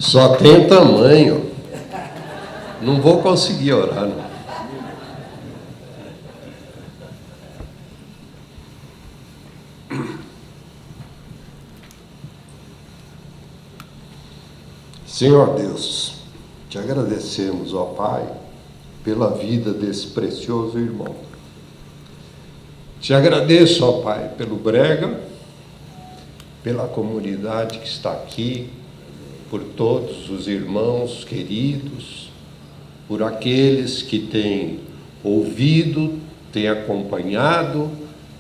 Só tem tamanho. Não vou conseguir orar, não. Senhor Deus, te agradecemos, ó Pai, pela vida desse precioso irmão. Te agradeço, ó Pai, pelo Brega, pela comunidade que está aqui, por todos os irmãos queridos, por aqueles que têm ouvido, têm acompanhado,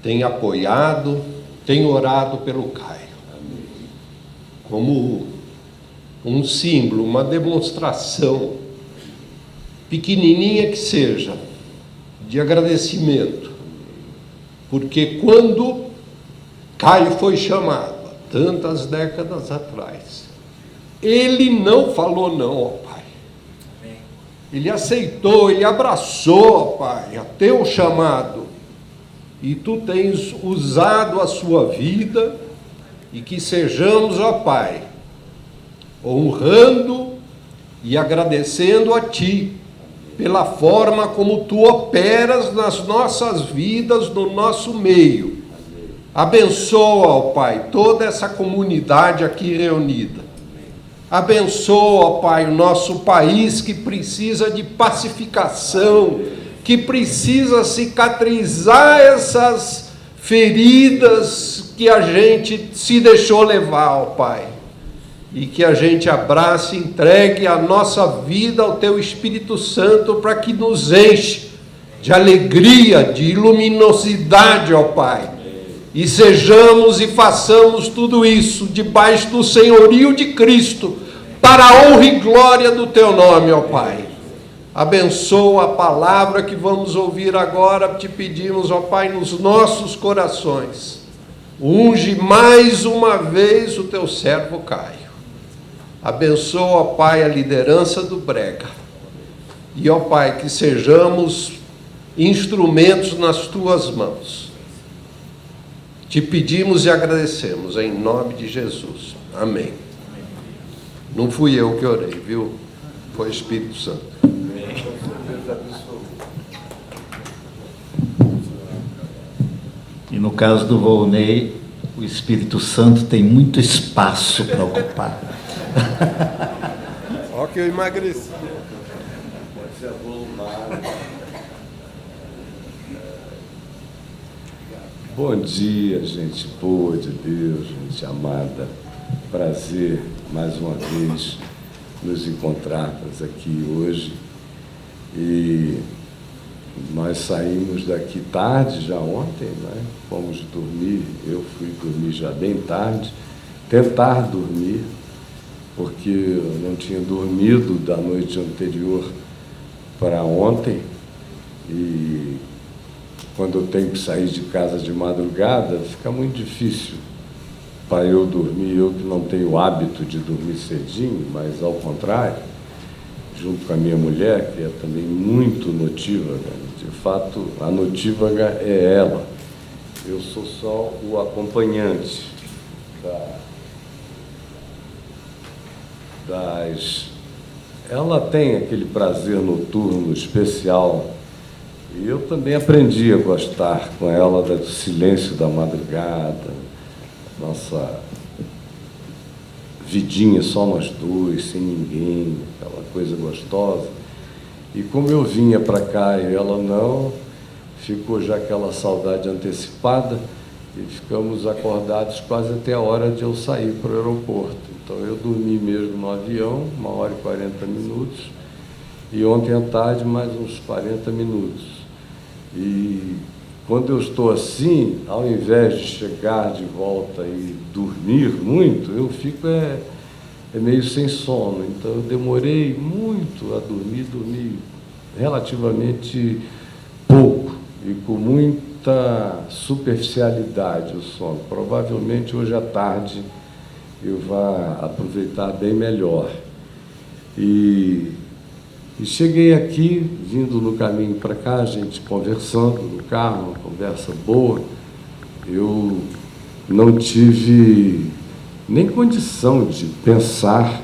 têm apoiado, têm orado pelo Caio. Como um símbolo, uma demonstração, pequenininha que seja, de agradecimento. Porque quando Caio foi chamado, há tantas décadas atrás, ele não falou não, ó Pai. Ele aceitou, ele abraçou, ó Pai, a teu chamado. E tu tens usado a sua vida, e que sejamos, ó Pai, honrando e agradecendo a Ti, pela forma como Tu operas nas nossas vidas, no nosso meio. Abençoa, ó Pai, toda essa comunidade aqui reunida. Abençoa, ó Pai, o nosso país que precisa de pacificação, que precisa cicatrizar essas feridas que a gente se deixou levar, ó Pai. E que a gente abrace, entregue a nossa vida ao Teu Espírito Santo para que nos enche de alegria, de luminosidade, ó Pai. E sejamos e façamos tudo isso debaixo do senhorio de Cristo, para a honra e glória do Teu nome, ó Pai. Abençoa a palavra que vamos ouvir agora, te pedimos, ó Pai, nos nossos corações. Unge mais uma vez o Teu servo Caio. Abençoa, ó Pai, a liderança do Brega. E, ó Pai, que sejamos instrumentos nas Tuas mãos. Te pedimos e agradecemos, em nome de Jesus. Amém. Não fui eu que orei, viu? Foi o Espírito Santo. E no caso do Volney, o Espírito Santo tem muito espaço para ocupar. Olha que eu emagreci. Pode ser voluntário. Bom dia, gente boa de Deus, gente amada. Prazer, mais uma vez, nos encontrarmos aqui hoje. E nós saímos daqui tarde, já ontem, né? Fomos dormir, eu fui dormir já bem tarde, tentar dormir, porque eu não tinha dormido da noite anterior para ontem, e quando eu tenho que sair de casa de madrugada, fica muito difícil para eu dormir, eu que não tenho o hábito de dormir cedinho, mas ao contrário, junto com a minha mulher, que é também muito notívaga, de fato, a notívaga é ela, eu sou só o acompanhante Ela tem aquele prazer noturno especial, e eu também aprendi a gostar com ela do silêncio da madrugada, nossa vidinha só nós dois, sem ninguém, aquela coisa gostosa. E como eu vinha para cá e ela não, ficou já aquela saudade antecipada, e ficamos acordados quase até a hora de eu sair para o aeroporto. Então eu dormi mesmo no avião, 1h40, e ontem à tarde mais uns 40 minutos. E quando eu estou assim, ao invés de chegar de volta e dormir muito, eu fico meio sem sono. Então eu demorei muito a dormi relativamente pouco e com muita superficialidade o sono. Provavelmente hoje à tarde eu vá aproveitar bem melhor. E cheguei aqui, vindo no caminho para cá, a gente conversando no carro, uma conversa boa. Eu não tive nem condição de pensar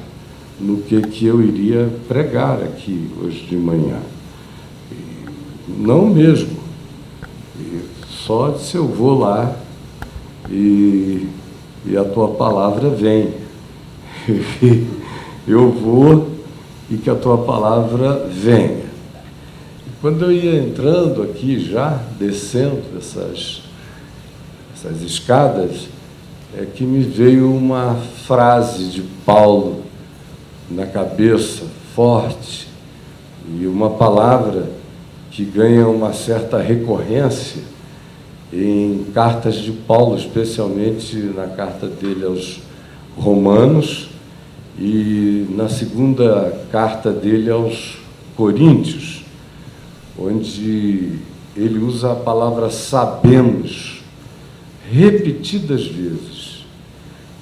no que eu iria pregar aqui hoje de manhã. Não mesmo. Só se eu vou lá e a tua palavra vem. Eu vou e que a tua palavra venha. Quando eu ia entrando aqui já, descendo essas escadas, é que me veio uma frase de Paulo na cabeça, forte, e uma palavra que ganha uma certa recorrência em cartas de Paulo, especialmente na carta dele aos Romanos e na segunda carta dele aos Coríntios, onde ele usa a palavra sabemos repetidas vezes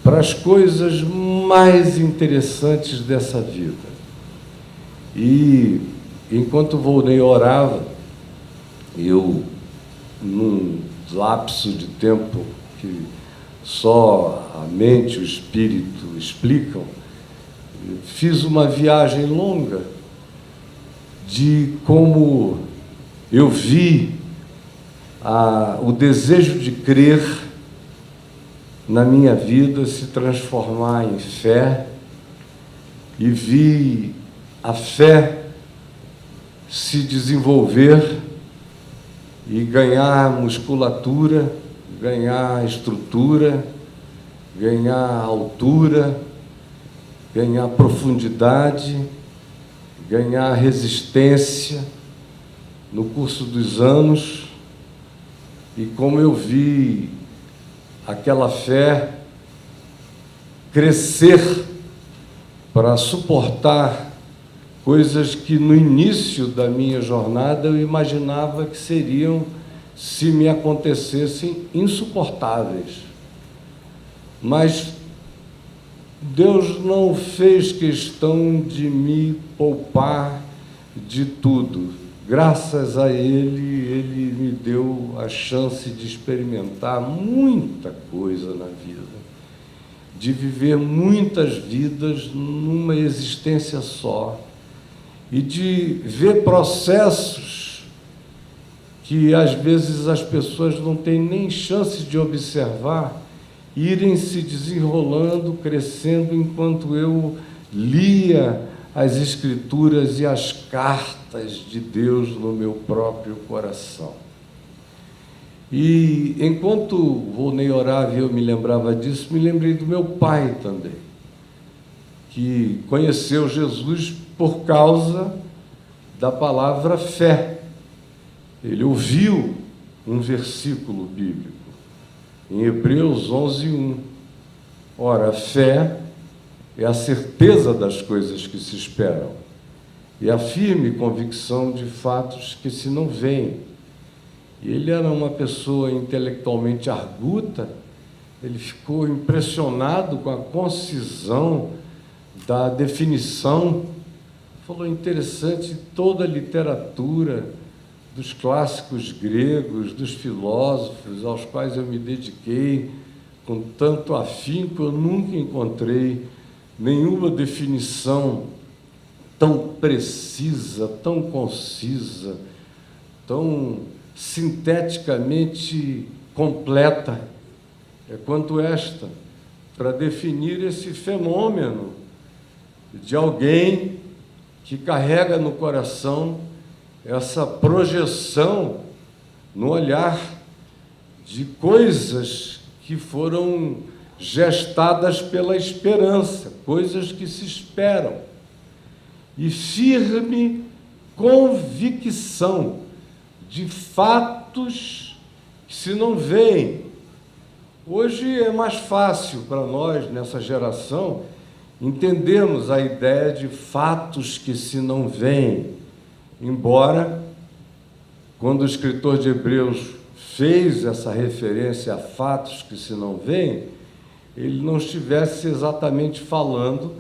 para as coisas mais interessantes dessa vida. E enquanto Volney orava, eu, num lapso de tempo que só a mente e o espírito explicam, fiz uma viagem longa de como eu vi o desejo de crer na minha vida se transformar em fé, e vi a fé se desenvolver e ganhar musculatura, ganhar estrutura, ganhar altura, ganhar profundidade, ganhar resistência no curso dos anos. E como eu vi aquela fé crescer para suportar coisas que no início da minha jornada eu imaginava que seriam, se me acontecessem, insuportáveis. Mas Deus não fez questão de me poupar de tudo. Graças a Ele me deu a chance de experimentar muita coisa na vida, de viver muitas vidas numa existência só, e de ver processos que, às vezes, as pessoas não têm nem chance de observar, irem se desenrolando, crescendo, enquanto eu lia as Escrituras e as cartas de Deus no meu próprio coração. E, enquanto Volney orava e eu me lembrava disso, me lembrei do meu pai também, que conheceu Jesus por causa da palavra fé. Ele ouviu um versículo bíblico, em Hebreus 11:1. Ora, a fé é a certeza das coisas que se esperam e a firme convicção de fatos que se não veem. E ele era uma pessoa intelectualmente arguta, ele ficou impressionado com a concisão da definição. Falou: interessante, toda a literatura dos clássicos gregos, dos filósofos aos quais eu me dediquei com tanto afinco, eu nunca encontrei nenhuma definição tão precisa, tão concisa, tão sinteticamente completa quanto esta, para definir esse fenômeno de alguém que carrega no coração essa projeção no olhar de coisas que foram gestadas pela esperança, coisas que se esperam, e firme convicção de fatos que se não veem. Hoje é mais fácil para nós, nessa geração, entendermos a ideia de fatos que se não veem, embora, quando o escritor de Hebreus fez essa referência a fatos que se não veem, ele não estivesse exatamente falando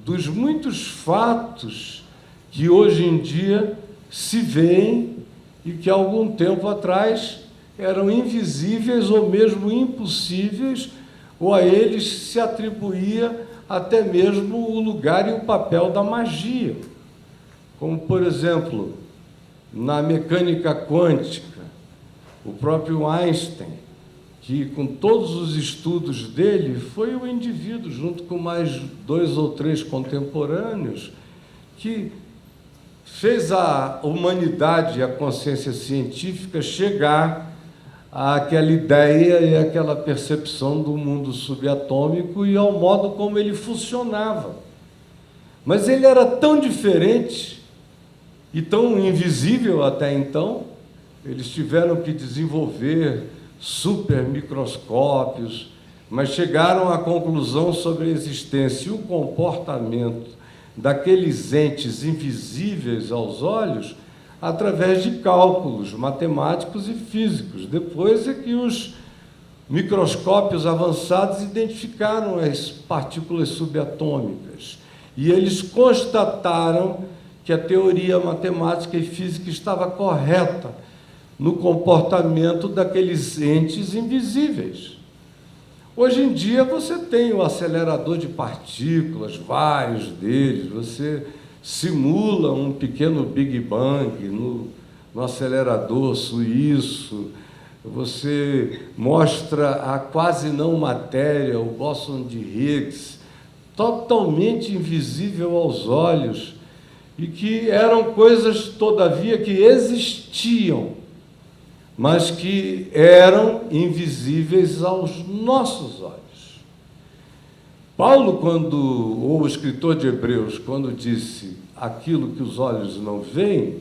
dos muitos fatos que hoje em dia se veem e que, há algum tempo atrás, eram invisíveis ou mesmo impossíveis, ou a eles se atribuía até mesmo o lugar e o papel da magia. Como, por exemplo, na mecânica quântica, o próprio Einstein, que com todos os estudos dele, foi o indivíduo, junto com mais 2 ou 3 contemporâneos, que fez a humanidade e a consciência científica chegar àquela ideia e àquela percepção do mundo subatômico e ao modo como ele funcionava. Mas ele era tão diferente e tão invisível até então, eles tiveram que desenvolver supermicroscópios, mas chegaram à conclusão sobre a existência e o comportamento daqueles entes invisíveis aos olhos através de cálculos matemáticos e físicos. Depois é que os microscópios avançados identificaram as partículas subatômicas e eles constataram que a teoria matemática e física estava correta no comportamento daqueles entes invisíveis. Hoje em dia você tem o acelerador de partículas, vários deles, você simula um pequeno Big Bang no acelerador suíço, você mostra a quase não matéria, o bóson de Higgs, totalmente invisível aos olhos, e que eram coisas, todavia, que existiam, mas que eram invisíveis aos nossos olhos. Paulo, ou o escritor de Hebreus, quando disse aquilo que os olhos não veem,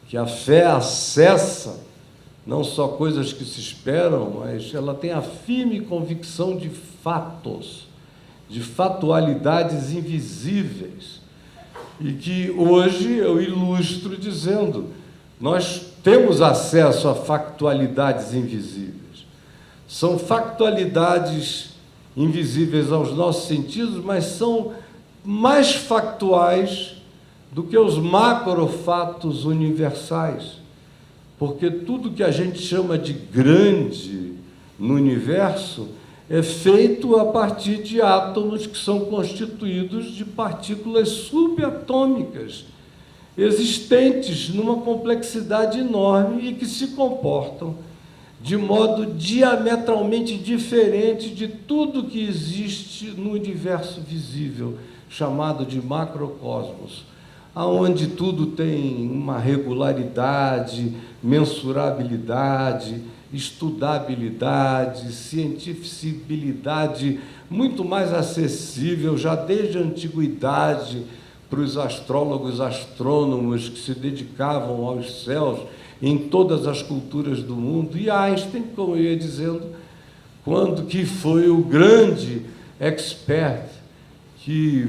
que a fé acessa não só coisas que se esperam, mas ela tem a firme convicção de fatos, de fatualidades invisíveis, e que hoje eu ilustro dizendo, nós temos acesso a factualidades invisíveis. São factualidades invisíveis aos nossos sentidos, mas são mais factuais do que os macrofatos universais. Porque tudo que a gente chama de grande no universo é feito a partir de átomos que são constituídos de partículas subatômicas, existentes numa complexidade enorme e que se comportam de modo diametralmente diferente de tudo que existe no universo visível, chamado de macrocosmos, aonde tudo tem uma regularidade, mensurabilidade, estudabilidade, cientificidade muito mais acessível, já desde a antiguidade, para os astrólogos, astrônomos que se dedicavam aos céus em todas as culturas do mundo. E Einstein, como eu ia dizendo, que foi o grande expert, que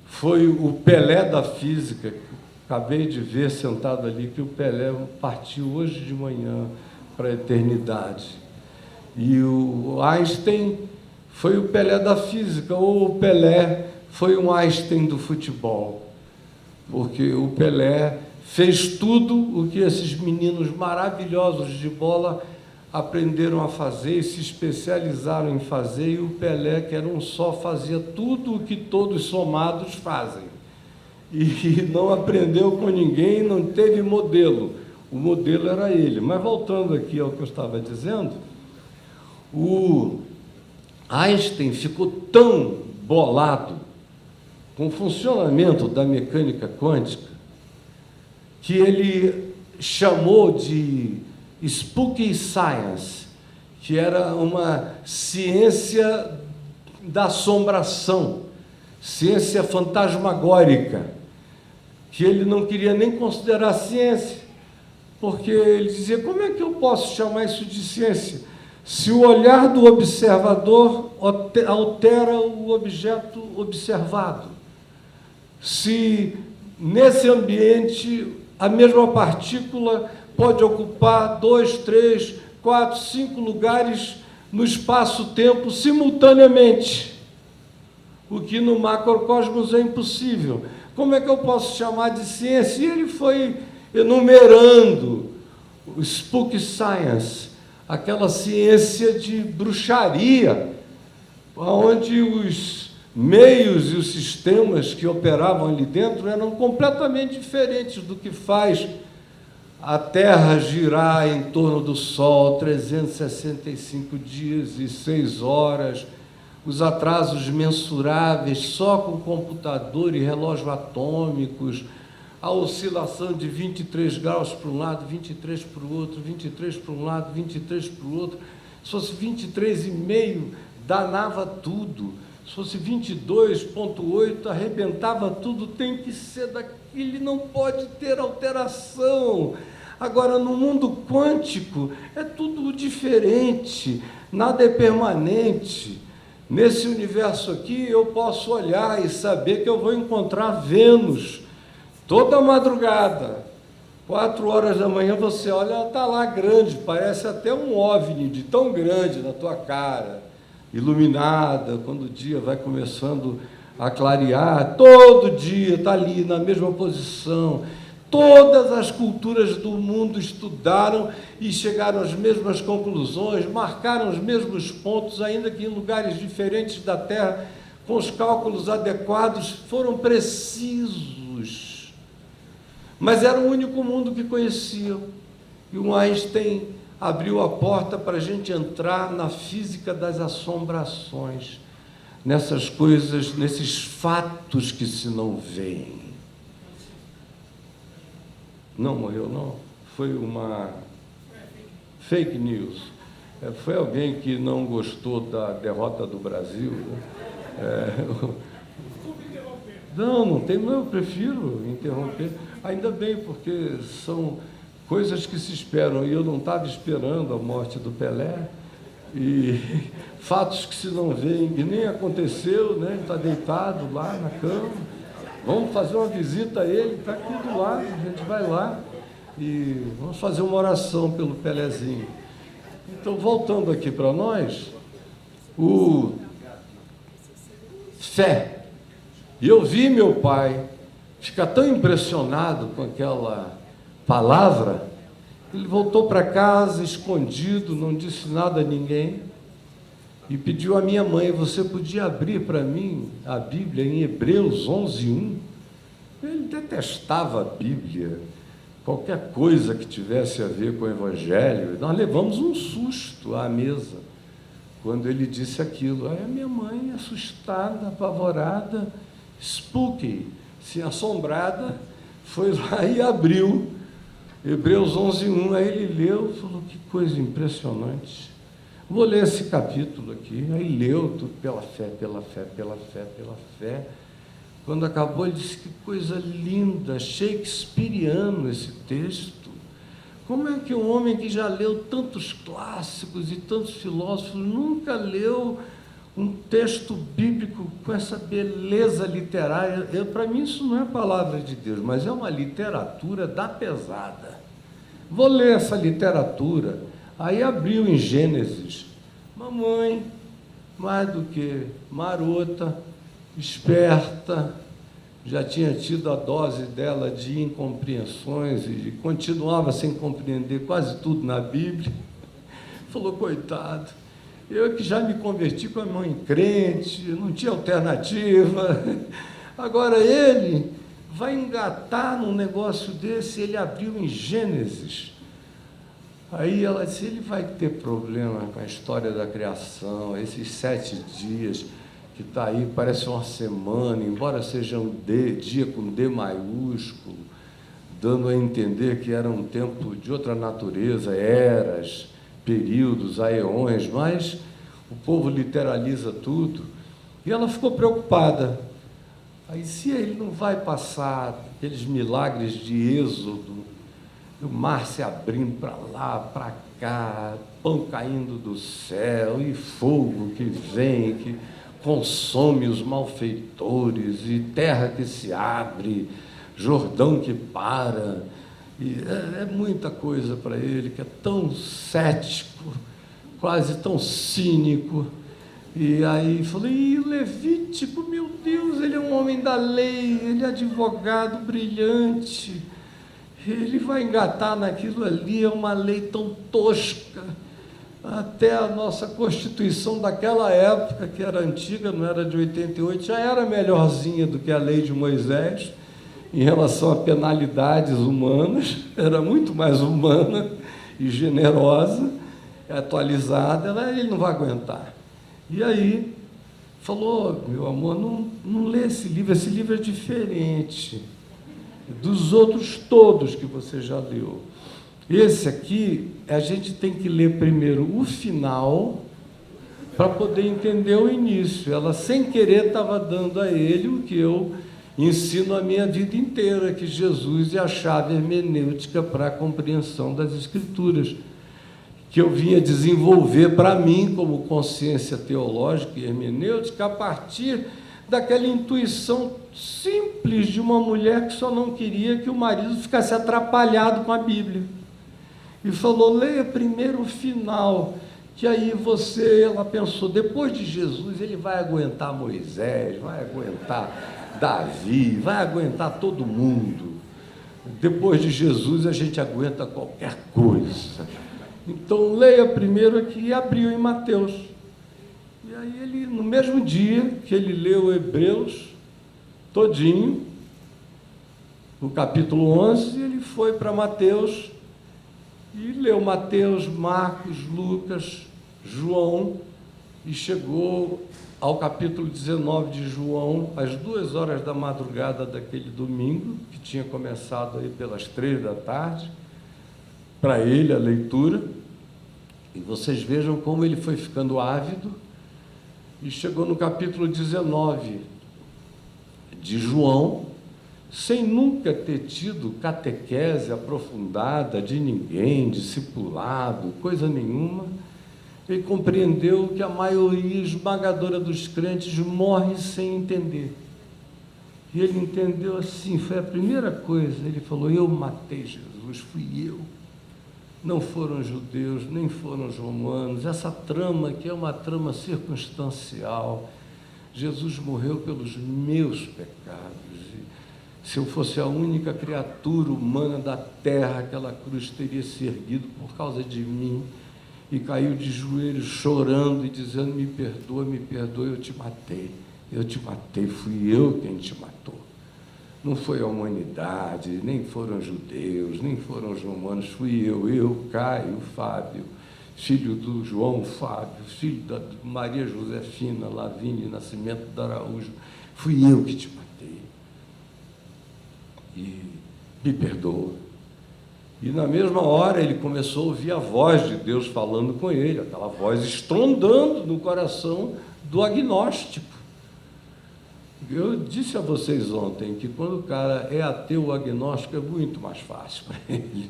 foi o Pelé da física. Acabei de ver, sentado ali, que o Pelé partiu hoje de manhã para a eternidade. E o Einstein foi o Pelé da física, ou o Pelé foi um Einstein do futebol, porque o Pelé fez tudo o que esses meninos maravilhosos de bola aprenderam a fazer e se especializaram em fazer, e o Pelé, que era um só, fazia tudo o que todos somados fazem. E não aprendeu com ninguém, não teve modelo. O modelo era ele. Mas voltando aqui ao que eu estava dizendo, o Einstein ficou tão bolado com o funcionamento da mecânica quântica que ele chamou de Spooky Science, que era uma ciência da assombração, ciência fantasmagórica, que ele não queria nem considerar ciência, porque ele dizia, como é que eu posso chamar isso de ciência, se o olhar do observador altera o objeto observado, se nesse ambiente a mesma partícula pode ocupar 2, 3, 4, 5 lugares no espaço-tempo simultaneamente, o que no macrocosmos é impossível. Como é que eu posso chamar de ciência? E ele foi enumerando o Spooky Science, aquela ciência de bruxaria, onde os meios e os sistemas que operavam ali dentro eram completamente diferentes do que faz a Terra girar em torno do Sol 365 dias e 6 horas, os atrasos mensuráveis só com computador e relógio atômicos, a oscilação de 23 graus para um lado, 23 para o outro, 23 para um lado, 23 para o outro. Se fosse 23,5, danava tudo. Se fosse 22,8, arrebentava tudo. Tem que ser daquele, não pode ter alteração. Agora, no mundo quântico, é tudo diferente, nada é permanente. Nesse universo aqui, eu posso olhar e saber que eu vou encontrar Vênus toda madrugada. 4 horas da manhã, você olha, ela está lá grande, parece até um OVNI, de tão grande na tua cara, iluminada, quando o dia vai começando a clarear, todo dia está ali na mesma posição. Todas as culturas do mundo estudaram e chegaram às mesmas conclusões, marcaram os mesmos pontos, ainda que em lugares diferentes da Terra, com os cálculos adequados, foram precisos. Mas era o único mundo que conheciam. E o Einstein abriu a porta para a gente entrar na física das assombrações, nessas coisas, nesses fatos que se não veem. Não morreu, não. Foi uma fake news. Foi alguém que não gostou da derrota do Brasil. Né? Não tem, eu prefiro interromper. Ainda bem, porque são coisas que se esperam, e eu não estava esperando a morte do Pelé, e fatos que se não veem, que nem aconteceu, né? Ele está deitado lá na cama. Vamos fazer uma visita a ele, está aqui do lado, a gente vai lá e vamos fazer uma oração pelo Pelézinho. Então, voltando aqui para nós, o fé. E eu vi meu pai ficar tão impressionado com aquela palavra, ele voltou para casa escondido, não disse nada a ninguém, e pediu à minha mãe: você podia abrir para mim a Bíblia em Hebreus 11:1? Ele detestava a Bíblia, qualquer coisa que tivesse a ver com o Evangelho. Nós levamos um susto à mesa quando ele disse aquilo. Aí a minha mãe, assustada, apavorada, spooky, assim, assombrada, foi lá e abriu Hebreus 11:1. Aí ele leu e falou: que coisa impressionante. Vou ler esse capítulo aqui. Aí leu tudo pela fé, pela fé, pela fé, pela fé. Quando acabou, ele disse: que coisa linda, shakespeariano esse texto. Como é que um homem que já leu tantos clássicos e tantos filósofos nunca leu um texto bíblico com essa beleza literária? Para mim isso não é palavra de Deus, mas é uma literatura da pesada. Vou ler essa literatura. Aí abriu em Gênesis. Mamãe, mais do que marota, esperta, já tinha tido a dose dela de incompreensões e continuava sem compreender quase tudo na Bíblia. Falou: coitado, eu que já me converti com a mãe crente, não tinha alternativa, agora ele vai engatar num negócio desse. Ele abriu em Gênesis. Aí ela disse: ele vai ter problema com a história da criação, esses 7 dias, que está aí, parece uma semana, embora seja um dia com D maiúsculo, dando a entender que era um tempo de outra natureza, eras, períodos, aeões, mas o povo literaliza tudo. E ela ficou preocupada. Aí, se ele não vai passar aqueles milagres de Êxodo, o mar se abrindo para lá, para cá, pão caindo do céu, e fogo que vem, que consome os malfeitores, e terra que se abre, Jordão que para, e é muita coisa para ele, que é tão cético, quase tão cínico. E aí falei: e o Levítico, meu Deus, ele é um homem da lei, ele é advogado brilhante, ele vai engatar naquilo ali, é uma lei tão tosca. até a nossa Constituição daquela época, que era antiga, não era de 88, já era melhorzinha do que a lei de Moisés, em relação a penalidades humanas, era muito mais humana e generosa, atualizada, ele não vai aguentar. E aí, falou, meu amor, não lê esse livro é diferente dos outros todos que você já leu. Esse aqui, a gente tem que ler primeiro o final para poder entender o início. Ela, sem querer, estava dando a ele o que eu ensino a minha vida inteira, que Jesus é a chave hermenêutica para a compreensão das Escrituras, que eu vinha desenvolver para mim como consciência teológica e hermenêutica a partir daquela intuição simples de uma mulher que só não queria que o marido ficasse atrapalhado com a Bíblia. E falou, leia primeiro o final, que aí ela pensou, depois de Jesus, ele vai aguentar Moisés, vai aguentar Davi, vai aguentar todo mundo. Depois de Jesus, a gente aguenta qualquer coisa. Então, leia primeiro aqui, e abriu em Mateus. E aí ele, no mesmo dia que ele leu Hebreus, todinho, no capítulo 11, ele foi para Mateus, e leu Mateus, Marcos, Lucas, João, e chegou ao capítulo 19 de João, às 2h da madrugada daquele domingo, que tinha começado aí pelas 3 da tarde, para ele a leitura, e vocês vejam como ele foi ficando ávido, e chegou no capítulo 19 de João, sem nunca ter tido catequese aprofundada de ninguém, discipulado, coisa nenhuma, ele compreendeu que a maioria esmagadora dos crentes morre sem entender. E ele entendeu assim, foi a primeira coisa, ele falou, eu matei Jesus, fui eu. Não foram judeus, nem foram os romanos, essa trama que é uma trama circunstancial. Jesus morreu pelos meus pecados. Se eu fosse a única criatura humana da terra, aquela cruz teria se erguido por causa de mim, e caiu de joelhos chorando e dizendo, me perdoa, eu te matei, fui eu quem te matou. Não foi a humanidade, nem foram os judeus, nem foram os romanos, fui eu, Caio, Fábio, filho do João Fábio, filho da Maria Josefina Lavínia Nascimento de Araújo, fui eu que te matei. E me perdoa. E na mesma hora ele começou a ouvir a voz de Deus falando com ele, aquela voz estrondando no coração do agnóstico. Eu disse a vocês ontem que quando o cara é ateu, o agnóstico é muito mais fácil para ele.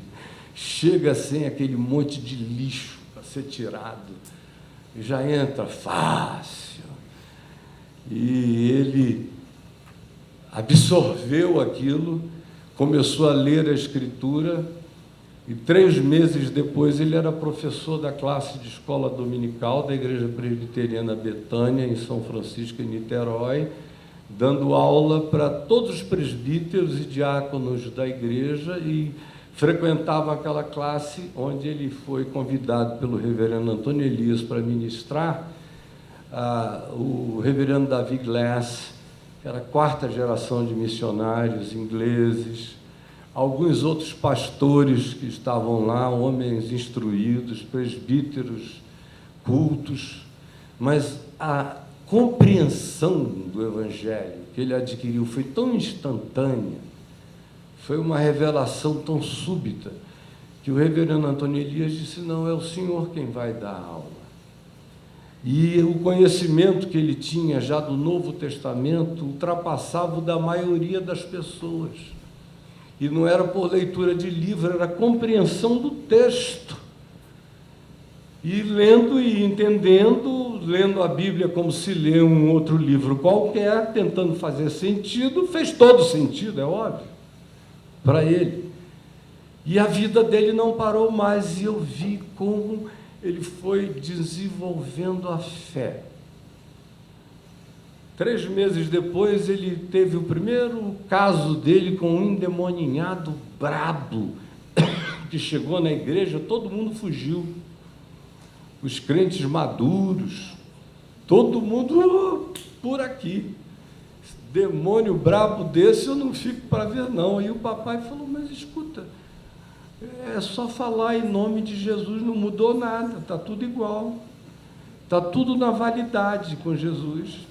Chega sem aquele monte de lixo para ser tirado, e já entra fácil. E ele absorveu aquilo, começou a ler a Escritura, e 3 meses depois ele era professor da classe de escola dominical da Igreja Presbiteriana Betânia, em São Francisco, em Niterói, dando aula para todos os presbíteros e diáconos da igreja, e frequentava aquela classe onde ele foi convidado pelo reverendo Antônio Elias para ministrar. O reverendo Davi Glass, que era a 4ª geração de missionários ingleses, alguns outros pastores que estavam lá, homens instruídos, presbíteros cultos, mas a compreensão do Evangelho que ele adquiriu foi tão instantânea, foi uma revelação tão súbita, que o reverendo Antônio Elias disse, não, é o senhor quem vai dar a aula. E o conhecimento que ele tinha já do Novo Testamento ultrapassava o da maioria das pessoas. E não era por leitura de livro, era compreensão do texto. E lendo e entendendo, lendo a Bíblia como se lê um outro livro qualquer, tentando fazer sentido, fez todo sentido, é óbvio, para ele. E a vida dele não parou mais, e eu vi como ele foi desenvolvendo a fé. 3 meses depois, ele teve o primeiro caso dele com um endemoninhado brabo, que chegou na igreja, todo mundo fugiu. os crentes maduros, todo mundo por aqui. Demônio brabo desse eu não fico para ver, não. Aí o papai falou, mas escuta, é só falar em nome de Jesus, não mudou nada, está tudo igual. Está tudo na validade com Jesus.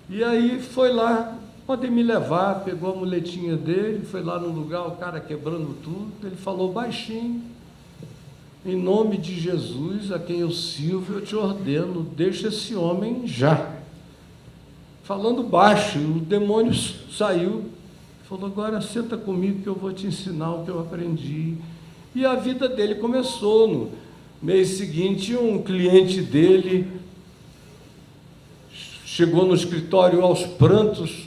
E aí foi lá, podem me levar, pegou a muletinha dele, foi lá no lugar, o cara quebrando tudo, ele falou baixinho, em nome de Jesus, a quem eu sirvo, eu te ordeno, deixa esse homem já. Falando baixo, o demônio saiu, falou, agora senta comigo que eu vou te ensinar o que eu aprendi. E a vida dele começou. No mês seguinte, um cliente dele chegou no escritório aos prantos,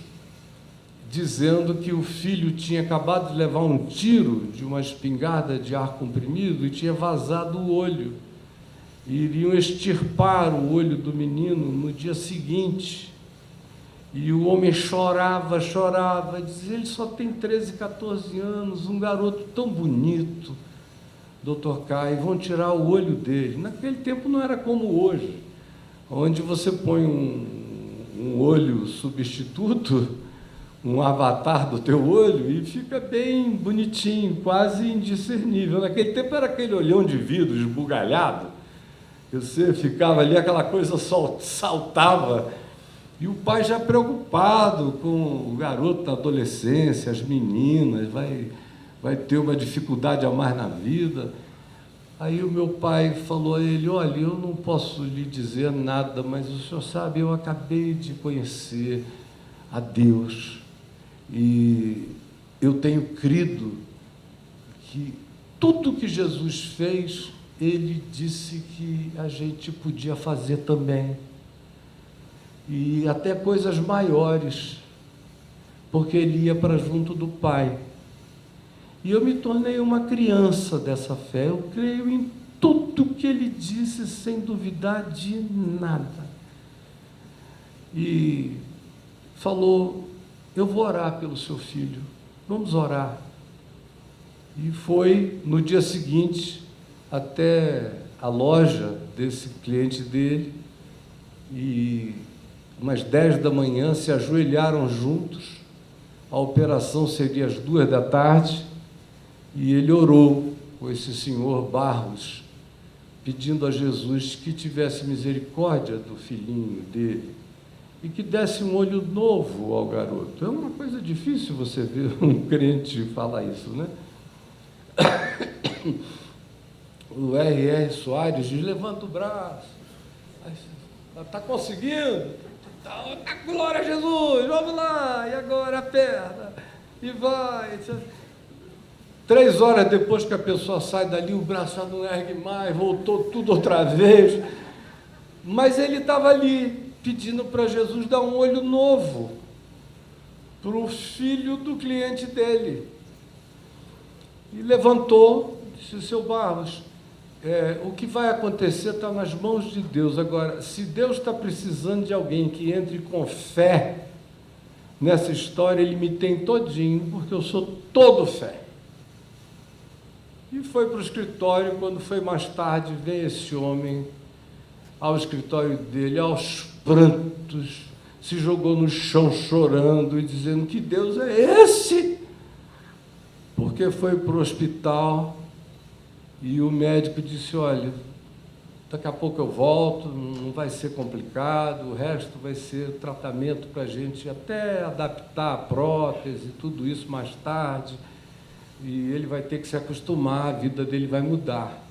dizendo que o filho tinha acabado de levar um tiro de uma espingarda de ar comprimido e tinha vazado o olho. E iriam extirpar o olho do menino no dia seguinte. E o homem chorava, dizia, ele só tem 13, 14 anos, um garoto tão bonito, doutor Caio, vão tirar o olho dele. Naquele tempo não era como hoje, onde você põe um olho substituto, um avatar do teu olho, e fica bem bonitinho, quase indiscernível. Naquele tempo era aquele olhão de vidro esbugalhado, você ficava ali, aquela coisa saltava. E o pai já preocupado com o garoto da adolescência, as meninas, vai ter uma dificuldade a mais na vida. Aí o meu pai falou a ele, olha, eu não posso lhe dizer nada, mas o senhor sabe, eu acabei de conhecer a Deus e eu tenho crido que tudo que Jesus fez, ele disse que a gente podia fazer também. E até coisas maiores, porque ele ia para junto do Pai. E eu me tornei uma criança dessa fé, eu creio em tudo que ele disse, sem duvidar de nada. E falou, eu vou orar pelo seu filho, vamos orar. E foi no dia seguinte até a loja desse cliente dele, e umas 10 da manhã, se ajoelharam juntos, a operação seria às 2 da tarde, e ele orou com esse senhor Barros, pedindo a Jesus que tivesse misericórdia do filhinho dele, e que desse um olho novo ao garoto. É uma coisa difícil você ver um crente falar isso, né? O R.R. Soares diz, levanta o braço, está conseguindo? Glória a Jesus, vamos lá, e agora a perna, e vai. 3 horas depois que a pessoa sai dali, o braço já não ergue mais, voltou tudo outra vez. Mas ele estava ali, pedindo para Jesus dar um olho novo para o filho do cliente dele. E levantou, disse, seu Barros, o que vai acontecer está nas mãos de Deus. Agora, se Deus está precisando de alguém que entre com fé nessa história, Ele me tem todinho, porque eu sou todo fé. E foi para o escritório. Quando foi mais tarde, vem esse homem ao escritório dele, aos prantos, se jogou no chão chorando e dizendo, que Deus é esse? Porque foi para o hospital. E o médico disse, olha, daqui a pouco eu volto, não vai ser complicado, o resto vai ser tratamento para a gente até adaptar a prótese, tudo isso mais tarde, e ele vai ter que se acostumar, a vida dele vai mudar.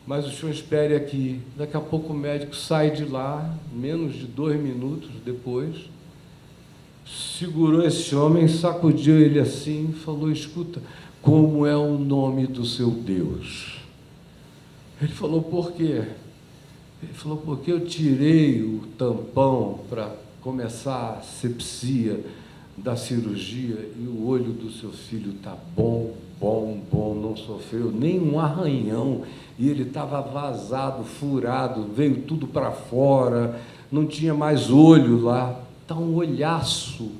Mas o senhor espere aqui. Daqui a pouco o médico sai de lá, menos de 2 minutos depois, segurou esse homem, sacudiu ele assim e falou, escuta, como é o nome do seu Deus? Ele falou, por quê? Ele falou, porque eu tirei o tampão para começar a asepsia da cirurgia e o olho do seu filho está bom, não sofreu nem um arranhão, e ele estava vazado, furado, veio tudo para fora, não tinha mais olho lá, está um olhaço.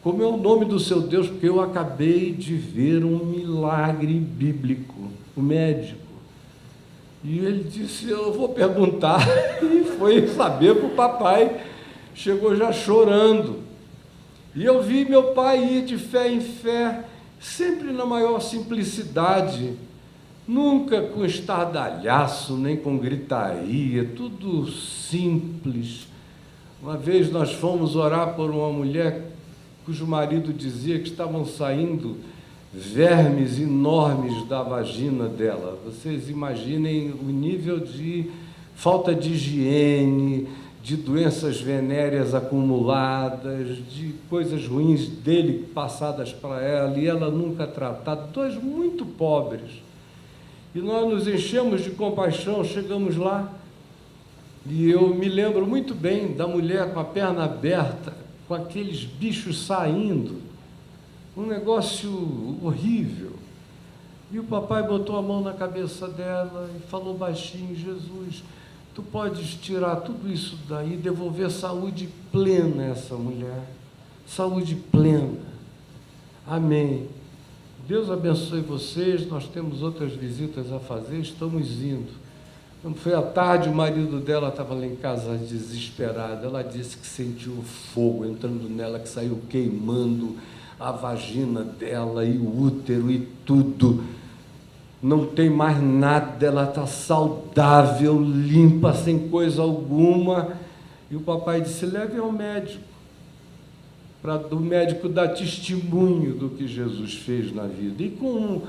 Como é o nome do seu Deus? Porque eu acabei de ver um milagre bíblico. O médico E ele disse, eu vou perguntar, e foi saber para o papai, chegou já chorando. E eu vi meu pai ir de fé em fé, sempre na maior simplicidade, nunca com estardalhaço, nem com gritaria, tudo simples. Uma vez nós fomos orar por uma mulher cujo marido dizia que estavam saindo vermes enormes da vagina dela. Vocês imaginem o nível de falta de higiene, de doenças venéreas acumuladas, de coisas ruins dele passadas para ela, e ela nunca tratada, dois muito pobres. E nós nos enchemos de compaixão, chegamos lá, e eu me lembro muito bem da mulher com a perna aberta, com aqueles bichos saindo, um negócio horrível. E o papai botou a mão na cabeça dela e falou baixinho, Jesus, tu podes tirar tudo isso daí, devolver saúde plena a essa mulher, saúde plena. Amém. Deus abençoe vocês, nós temos outras visitas a fazer, estamos indo. Quando foi à tarde, o marido dela estava lá em casa desesperado. Ela disse que sentiu o fogo entrando nela, que saiu queimando a vagina dela e o útero e tudo. Não tem mais nada, ela está saudável, limpa, sem coisa alguma. E o papai disse, leve ao médico, para o médico dar testemunho do que Jesus fez na vida. E com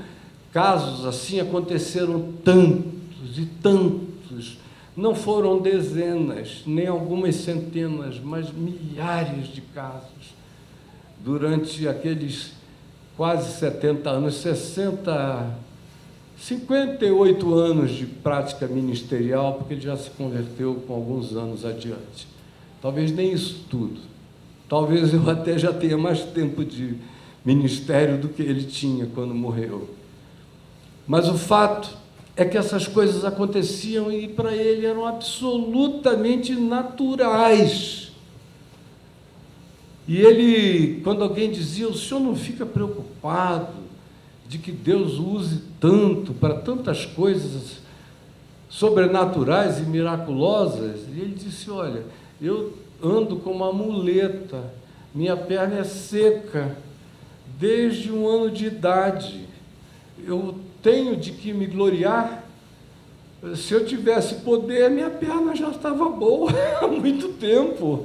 casos assim aconteceram tantos e tantos, não foram dezenas, nem algumas centenas, mas milhares de casos, durante aqueles quase 70 anos, 58 anos de prática ministerial, porque ele já se converteu com alguns anos adiante. Talvez nem isso tudo. Talvez eu até já tenha mais tempo de ministério do que ele tinha quando morreu. Mas o fato é que essas coisas aconteciam e para ele eram absolutamente naturais. E ele, quando alguém dizia, o senhor não fica preocupado de que Deus use tanto para tantas coisas sobrenaturais e miraculosas? E ele disse, olha, eu ando com uma muleta, minha perna é seca, desde 1 ano de idade, eu tenho de que me gloriar. Se eu tivesse poder, minha perna já estava boa há muito tempo.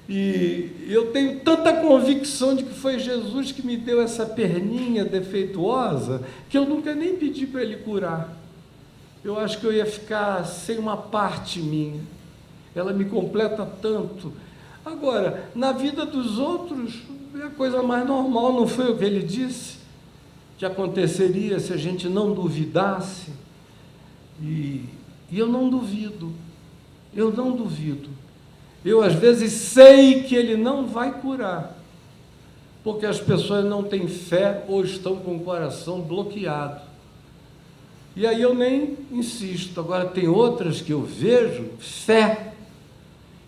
E eu tenho tanta convicção de que foi Jesus que me deu essa perninha defeituosa, que eu nunca nem pedi para Ele curar. Eu acho que eu ia ficar sem uma parte minha. Ela me completa tanto. Agora, na vida dos outros, é a coisa mais normal, não foi o que Ele disse que aconteceria se a gente não duvidasse? E eu não duvido. Eu, às vezes, sei que Ele não vai curar, porque as pessoas não têm fé ou estão com o coração bloqueado. E aí eu nem insisto. Agora, tem outras que eu vejo fé,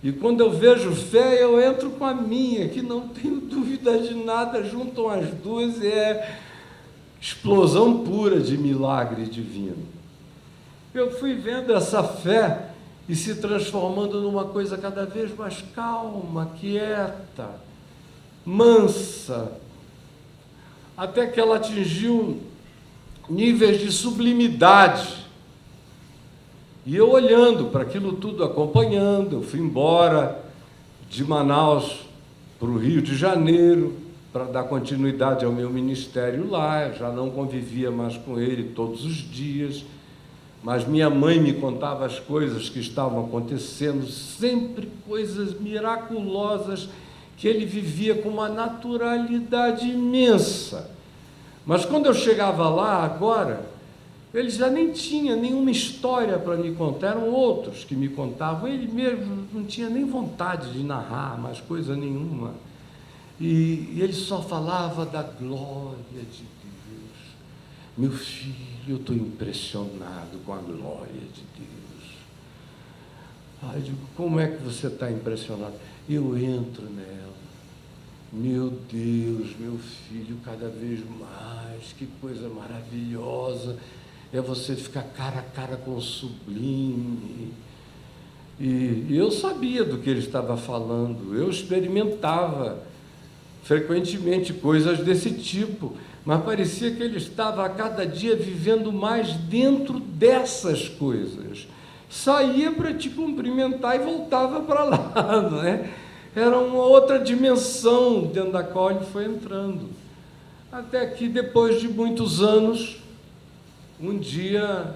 e quando eu vejo fé, eu entro com a minha, que não tenho dúvida de nada, juntam as duas e é explosão pura de milagre divino. Eu fui vendo essa fé e se transformando numa coisa cada vez mais calma, quieta, mansa, até que ela atingiu níveis de sublimidade. E eu olhando para aquilo tudo, acompanhando, eu fui embora de Manaus para o Rio de Janeiro, para dar continuidade ao meu ministério lá. Eu já não convivia mais com ele todos os dias, mas minha mãe me contava as coisas que estavam acontecendo, sempre coisas miraculosas, que ele vivia com uma naturalidade imensa. Mas quando eu chegava lá agora, ele já nem tinha nenhuma história para me contar, eram outros que me contavam, ele mesmo não tinha nem vontade de narrar mais coisa nenhuma. E ele só falava da glória de Deus. Meu filho, eu estou impressionado com a glória de Deus. Eu digo, como é que você está impressionado? Eu entro nela. Meu Deus, meu filho, cada vez mais, que coisa maravilhosa. é você ficar cara a cara com o sublime. E eu sabia do que ele estava falando, eu experimentava frequentemente coisas desse tipo, mas parecia que ele estava a cada dia vivendo mais dentro dessas coisas. Saía para te cumprimentar e voltava para lá, não é? Era uma outra dimensão dentro da qual ele foi entrando. Até que, depois de muitos anos, um dia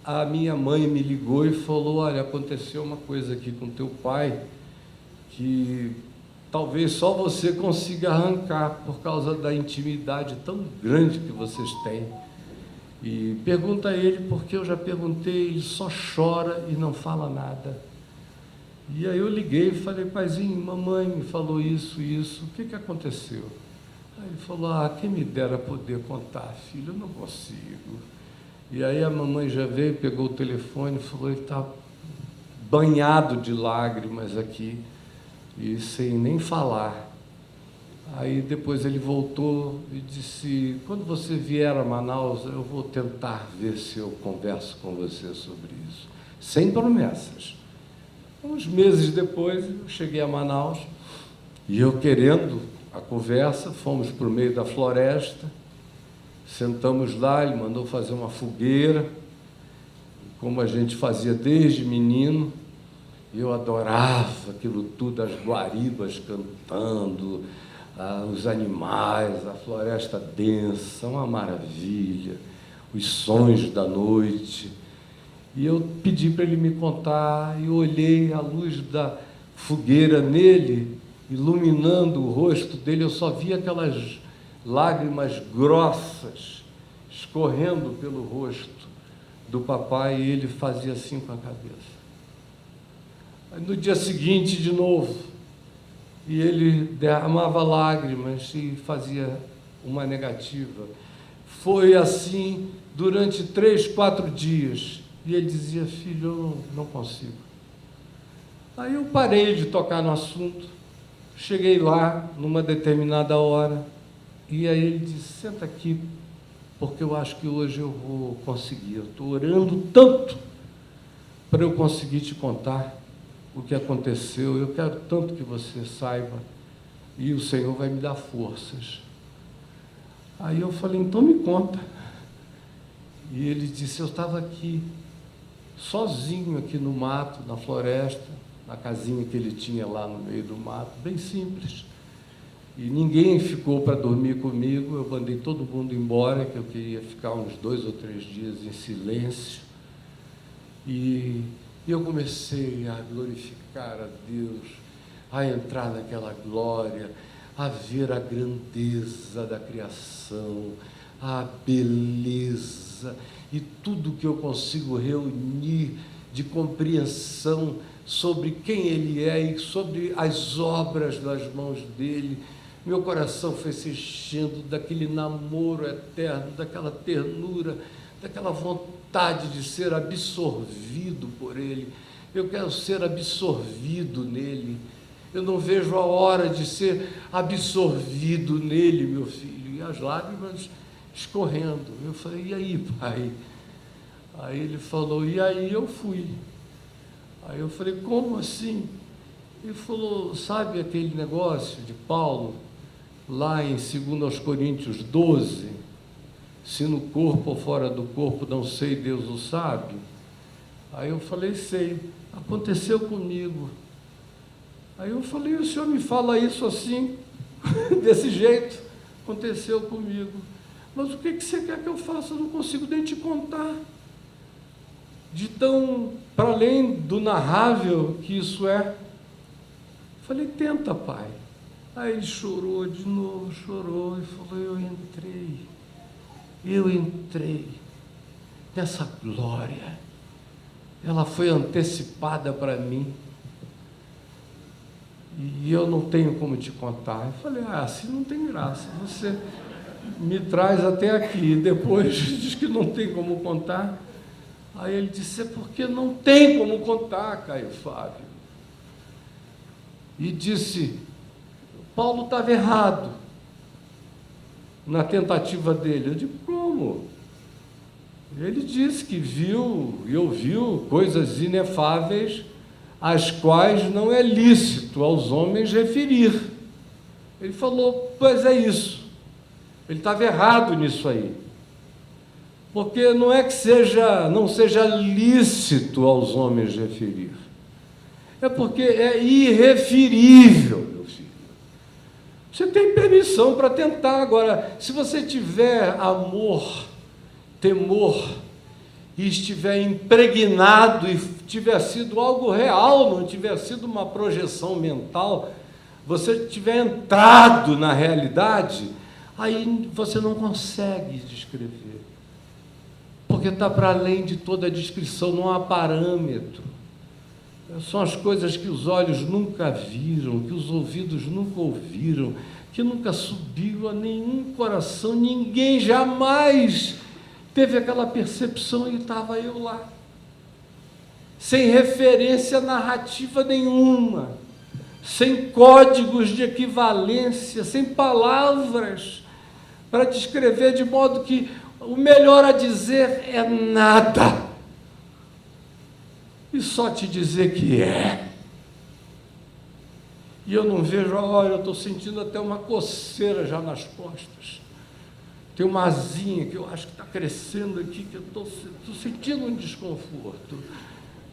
a minha mãe me ligou e falou: olha, aconteceu uma coisa aqui com teu pai que talvez só você consiga arrancar por causa da intimidade tão grande que vocês têm. E pergunta a ele, porque eu já perguntei, ele só chora e não fala nada. E aí eu liguei e falei: paizinho, mamãe me falou isso, o que aconteceu? Aí ele falou: quem me dera poder contar, filho, eu não consigo. E aí a mamãe já veio, pegou o telefone e falou: ele está banhado de lágrimas aqui, e sem nem falar. Aí depois ele voltou e disse: quando você vier a Manaus, eu vou tentar ver se eu converso com você sobre isso. Sem promessas. Uns meses depois, eu cheguei a Manaus, e eu querendo a conversa, fomos para o meio da floresta, sentamos lá, ele mandou fazer uma fogueira, como a gente fazia desde menino, e eu adorava aquilo tudo, as guaribas cantando, os animais, a floresta densa, uma maravilha, os sons da noite. E eu pedi para ele me contar, e eu olhei a luz da fogueira nele, iluminando o rosto dele, eu só via aquelas lágrimas grossas escorrendo pelo rosto do papai, e ele fazia assim com a cabeça. Aí, no dia seguinte, de novo, e ele derramava lágrimas e fazia uma negativa. Foi assim durante 3, 4 dias. E ele dizia: filho, eu não consigo. Aí eu parei de tocar no assunto, cheguei lá numa determinada hora, e aí ele disse: senta aqui, porque eu acho que hoje eu vou conseguir. Eu estou orando tanto para eu conseguir te contar o que aconteceu, eu quero tanto que você saiba, e o Senhor vai me dar forças. Aí eu falei: então me conta. E ele disse: eu estava aqui, sozinho aqui no mato, na floresta, na casinha que ele tinha lá no meio do mato, bem simples, e ninguém ficou para dormir comigo, eu mandei todo mundo embora, que eu queria ficar uns 2 ou 3 dias em silêncio, e eu comecei a glorificar a Deus, a entrar naquela glória, a ver a grandeza da criação, a beleza e tudo que eu consigo reunir de compreensão sobre quem Ele é e sobre as obras das mãos dEle. Meu coração foi se enchendo daquele namoro eterno, daquela ternura, daquela vontade de ser absorvido por Ele. Eu quero ser absorvido nele. Eu não vejo a hora de ser absorvido nele, meu filho. E as lágrimas escorrendo. Eu falei: e aí, pai? Aí ele falou: e aí eu fui. Aí eu falei: como assim? Ele falou: sabe aquele negócio de Paulo, lá em 2 Coríntios 12, se no corpo ou fora do corpo, não sei, Deus o sabe? Aí eu falei: sei, aconteceu comigo. Aí eu falei: o senhor me fala isso assim, desse jeito? Aconteceu comigo. Mas o que você quer que eu faça? Eu não consigo nem te contar. De tão para além do narrável que isso é. Falei: tenta, pai. Aí ele chorou de novo, chorou e falou: eu entrei nessa glória. Ela foi antecipada para mim. E eu não tenho como te contar. Eu falei: assim não tem graça. Você me traz até aqui e depois diz que não tem como contar. Aí ele disse: é porque não tem como contar, Caio Fábio. E disse: Paulo estava errado na tentativa dele. Eu digo: como? Ele disse que viu e ouviu coisas inefáveis, às quais não é lícito aos homens referir. Ele falou, pois é isso. Ele estava errado nisso aí. Porque não é que não seja lícito aos homens referir. É porque é irreferível, meu filho. Você tem permissão para tentar. Agora, se você tiver amor, temor, e estiver impregnado e tiver sido algo real, não tiver sido uma projeção mental, você tiver entrado na realidade, aí você não consegue descrever. Porque está para além de toda a descrição, não há parâmetro. São as coisas que os olhos nunca viram, que os ouvidos nunca ouviram, que nunca subiu a nenhum coração, ninguém jamais teve aquela percepção e estava eu lá. Sem referência narrativa nenhuma, sem códigos de equivalência, sem palavras para descrever, de modo que o melhor a dizer é nada. E só te dizer que é. E eu não vejo, olha, eu estou sentindo até uma coceira já nas costas. Tem uma asinha que eu acho que está crescendo aqui, que eu estou sentindo um desconforto.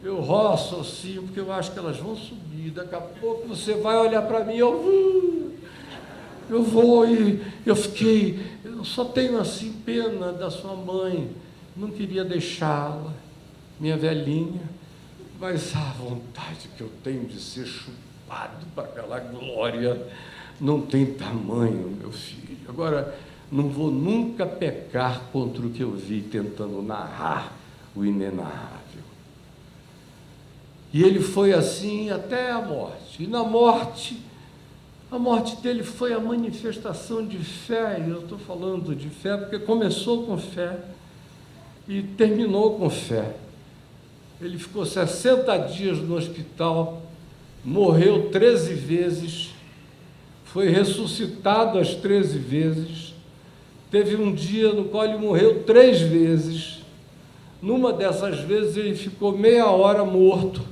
Eu roço assim, porque eu acho que elas vão subir. Daqui a pouco você vai olhar para mim, eu vou e eu só tenho assim pena da sua mãe. Não queria deixá-la, minha velhinha, mas a vontade que eu tenho de ser chupado para aquela glória não tem tamanho, meu filho. Agora, não vou nunca pecar contra o que eu vi tentando narrar o inenarrável. E ele foi assim até a morte. E na morte, a morte dele foi a manifestação de fé. E eu estou falando de fé porque começou com fé e terminou com fé. Ele ficou 60 dias no hospital, morreu 13 vezes, foi ressuscitado as 13 vezes. Teve um dia no qual ele morreu 3 vezes. Numa dessas vezes ele ficou meia hora morto.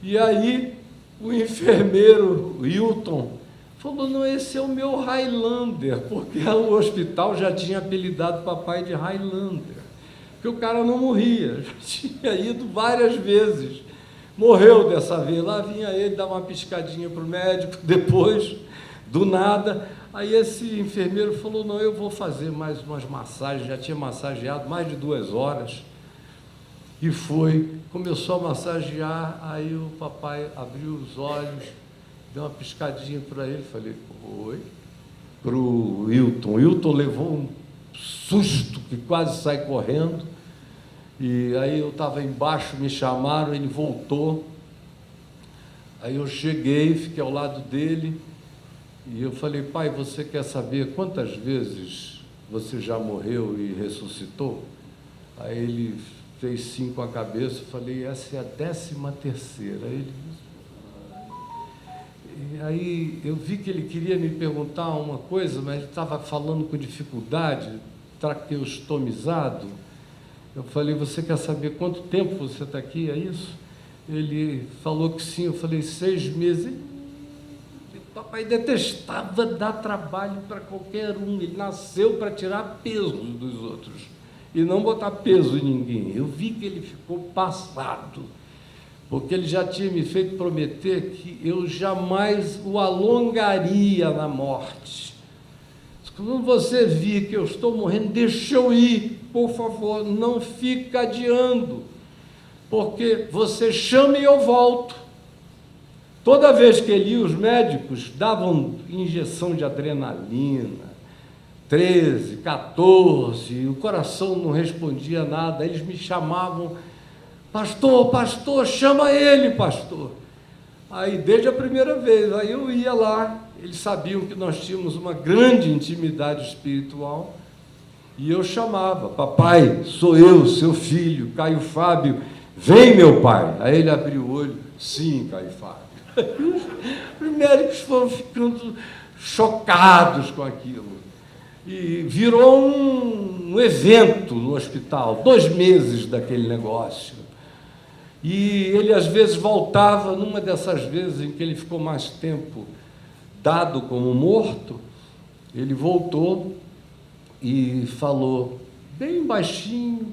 E aí o enfermeiro Hilton falou, não, esse é o meu Highlander, porque o hospital já tinha apelidado o papai de Highlander, porque o cara não morria, já tinha ido várias vezes. Morreu dessa vez, lá vinha ele dar uma piscadinha para o médico, depois, do nada. Aí esse enfermeiro falou, não, eu vou fazer mais umas massagens, já tinha massageado mais de 2 horas, e começou a massagear, aí o papai abriu os olhos, deu uma piscadinha para ele, falei, oi, para o Hilton. O Hilton levou um susto que quase sai correndo, e aí eu estava embaixo, me chamaram, ele voltou, aí eu cheguei, fiquei ao lado dele, e eu falei, pai, você quer saber quantas vezes você já morreu e ressuscitou? Aí ele fez 5 com a cabeça, eu falei, essa é a 13ª. Aí eu vi que ele queria me perguntar uma coisa, mas ele estava falando com dificuldade, traqueostomizado. Eu falei, você quer saber quanto tempo você está aqui, é isso? Ele falou que sim, eu falei, 6 meses. O papai detestava dar trabalho para qualquer um, ele nasceu para tirar peso dos outros e não botar peso em ninguém. Eu vi que ele ficou passado, porque ele já tinha me feito prometer que eu jamais o alongaria na morte. Quando você vir que eu estou morrendo, deixa eu ir, por favor, não fica adiando, porque você chama e eu volto. Toda vez que ele ia, os médicos davam injeção de adrenalina, 13, 14, o coração não respondia nada, eles me chamavam, pastor, chama ele, pastor. Aí, desde a primeira vez, aí eu ia lá, eles sabiam que nós tínhamos uma grande intimidade espiritual, e eu chamava, papai, sou eu, seu filho, Caio Fábio, vem, meu pai. Aí ele abriu o olho, sim, Caio Fábio. Os médicos foram ficando chocados com aquilo. E virou um um evento no hospital, 2 meses daquele negócio. E ele às vezes voltava, numa dessas vezes em que ele ficou mais tempo dado como morto, ele voltou e falou bem baixinho,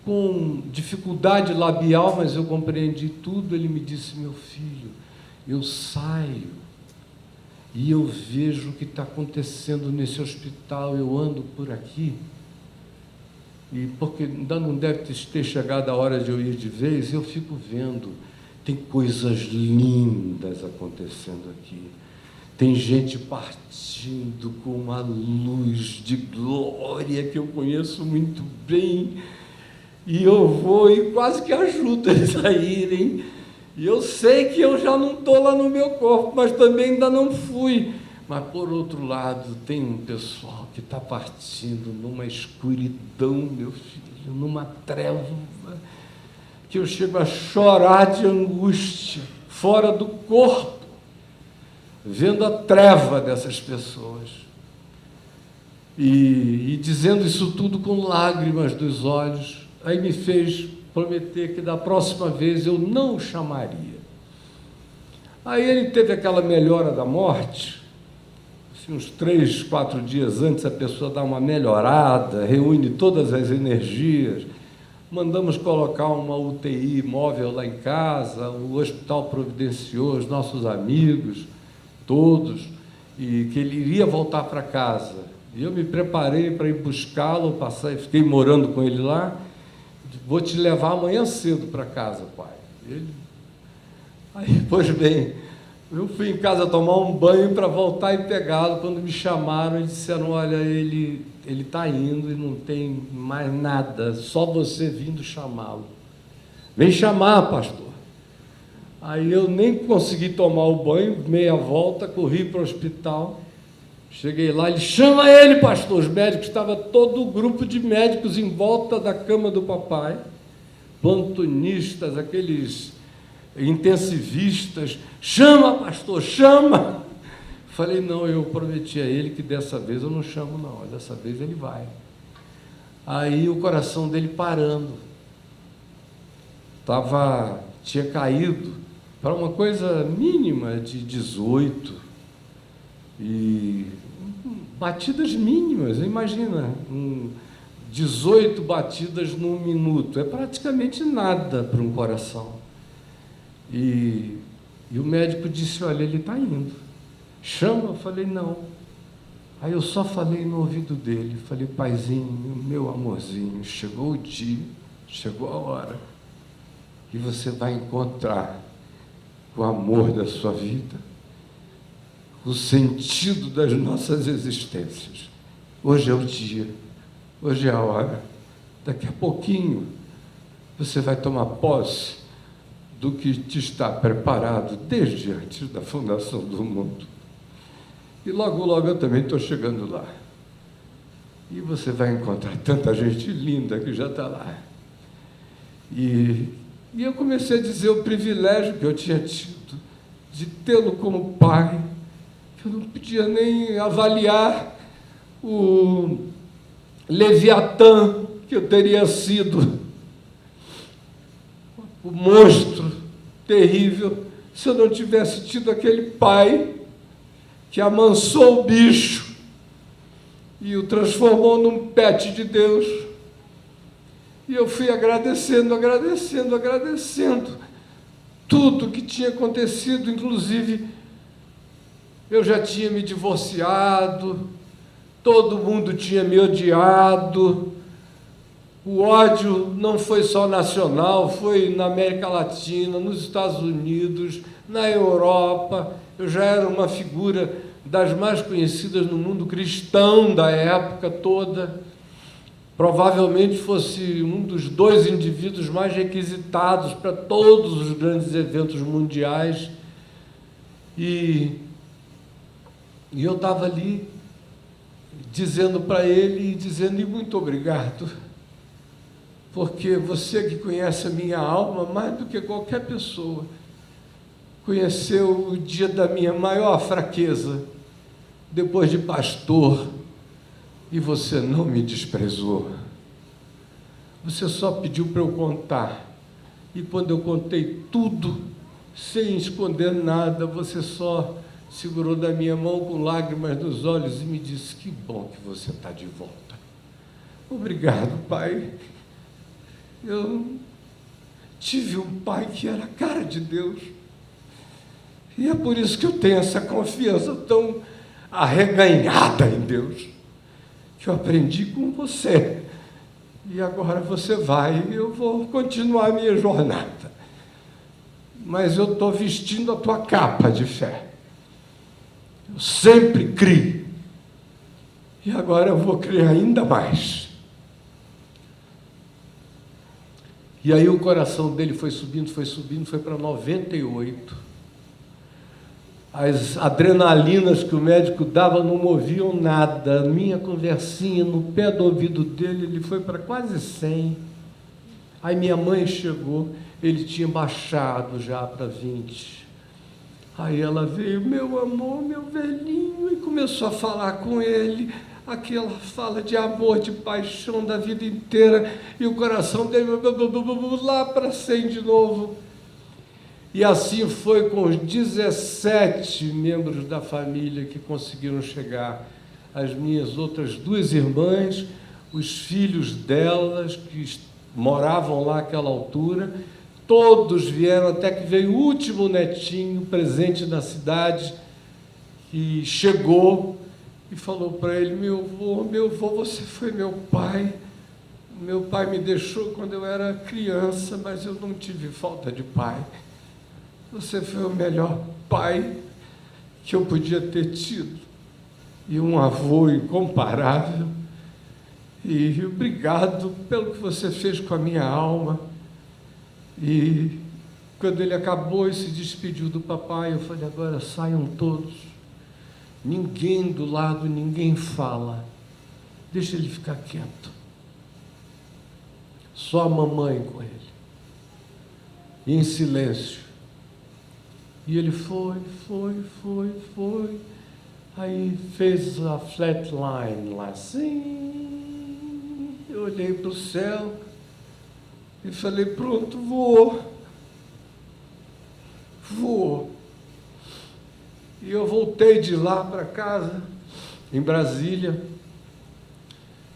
com dificuldade labial, mas eu compreendi tudo. Ele me disse: meu filho, eu saio e eu vejo o que está acontecendo nesse hospital, eu ando por aqui, e porque ainda não deve ter chegado a hora de eu ir de vez, eu fico vendo, tem coisas lindas acontecendo aqui, tem gente partindo com uma luz de glória que eu conheço muito bem, e eu vou e quase que ajudo eles a irem, e eu sei que eu já não estou lá no meu corpo, mas também ainda não fui. Mas, por outro lado, tem um pessoal que está partindo numa escuridão, meu filho, numa treva, que eu chego a chorar de angústia, fora do corpo, vendo a treva dessas pessoas. E dizendo isso tudo com lágrimas dos olhos, aí me fez prometer que da próxima vez eu não o chamaria. Aí ele teve aquela melhora da morte, assim, uns 3, 4 dias antes a pessoa dá uma melhorada, reúne todas as energias, mandamos colocar uma UTI móvel lá em casa, o hospital providenciou os nossos amigos, todos, e que ele iria voltar para casa. E eu me preparei para ir buscá-lo, fiquei morando com ele lá. Vou te levar amanhã cedo para casa, pai. Aí, pois bem, eu fui em casa tomar um banho para voltar e pegá-lo. Quando me chamaram, eles disseram: olha, ele está indo e não tem mais nada, só você vindo chamá-lo. Vem chamar, pastor. Aí eu nem consegui tomar o banho, meia volta, corri para o hospital. Cheguei lá, ele: chama ele, pastor. Os médicos, estava todo o grupo de médicos em volta da cama do papai, plantonistas, aqueles intensivistas. Chama, pastor, chama. Falei: não, eu prometi a ele que dessa vez eu não chamo, não, dessa vez ele vai. Aí o coração dele parando, tinha caído para uma coisa mínima de 18, e batidas mínimas, imagina, 18 batidas num minuto, é praticamente nada para um coração. E o médico disse: olha, ele está indo, chama. Eu falei: não. Aí eu só falei no ouvido dele, falei: paizinho, meu amorzinho, chegou o dia, chegou a hora, e você vai encontrar o amor da sua vida, o sentido das nossas existências. Hoje é o dia, hoje é a hora. Daqui a pouquinho você vai tomar posse do que te está preparado desde antes da fundação do mundo. E logo, logo eu também estou chegando lá. E você vai encontrar tanta gente linda que já está lá. E eu comecei a dizer o privilégio que eu tinha tido de tê-lo como pai, que eu não podia nem avaliar o Leviatã que eu teria sido, o monstro terrível, se eu não tivesse tido aquele pai que amansou o bicho e o transformou num pet de Deus. E eu fui agradecendo, agradecendo, agradecendo tudo que tinha acontecido, inclusive eu já tinha me divorciado, todo mundo tinha me odiado, o ódio não foi só nacional, foi na América Latina, nos Estados Unidos, na Europa. Eu já era uma figura das mais conhecidas no mundo cristão da época toda. Provavelmente fosse um dos 2 indivíduos mais requisitados para todos os grandes eventos mundiais. E eu estava ali dizendo para ele, e muito obrigado, porque você que conhece a minha alma mais do que qualquer pessoa, conheceu o dia da minha maior fraqueza, depois de pastor, E você não me desprezou. Você só pediu para eu contar. E quando eu contei tudo, sem esconder nada, você só segurou da minha mão com lágrimas nos olhos e me disse: que bom que você está de volta. Obrigado, pai. Eu tive um pai que era a cara de Deus. E é por isso que eu tenho essa confiança tão arreganhada em Deus, que eu aprendi com você. E agora você vai, e eu vou continuar a minha jornada. Mas eu estou vestindo a tua capa de fé. Eu sempre criei. E agora eu vou crer ainda mais. E aí o coração dele foi subindo, foi para 98. As adrenalinas que o médico dava não moviam nada. A minha conversinha no pé do ouvido dele, ele foi para quase 100. Aí minha mãe chegou, ele tinha baixado já para 20. Aí ela veio: meu amor, meu velhinho, e começou a falar com ele, aquela fala de amor, de paixão da vida inteira, e o coração dele lá para 100 de novo. E assim foi com os 17 membros da família que conseguiram chegar. As minhas outras 2 irmãs, os filhos delas, que moravam lá àquela altura, todos vieram, até que veio o último netinho presente na cidade, que chegou e falou para ele: meu avô, você foi meu pai. Meu pai me deixou quando eu era criança, mas eu não tive falta de pai. Você foi o melhor pai que eu podia ter tido, e um avô incomparável, e obrigado pelo que você fez com a minha alma. E quando ele acabou e se despediu do papai, eu falei: agora saiam todos, ninguém do lado, ninguém fala, deixa ele ficar quieto, só a mamãe com ele, e em silêncio. E ele foi, aí fez a flatline lá assim, eu olhei para o céu e falei: pronto, vou. E eu voltei de lá para casa, em Brasília,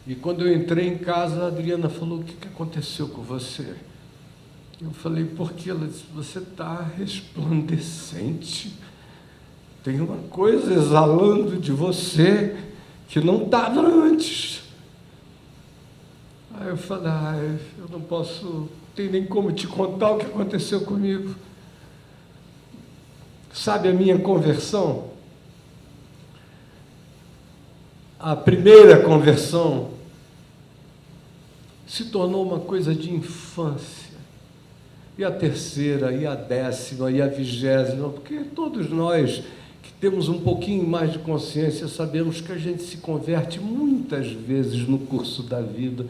e quando eu entrei em casa, a Adriana falou: o que aconteceu com você? Eu falei: porque ela disse: você está resplandecente, tem uma coisa exalando de você que não estava antes. Aí eu falei: eu não posso, tem nem como te contar o que aconteceu comigo. Sabe a minha conversão? A primeira conversão se tornou uma coisa de infância. E a terceira, e a 10ª, e a 20ª, porque todos nós que temos um pouquinho mais de consciência sabemos que a gente se converte muitas vezes no curso da vida.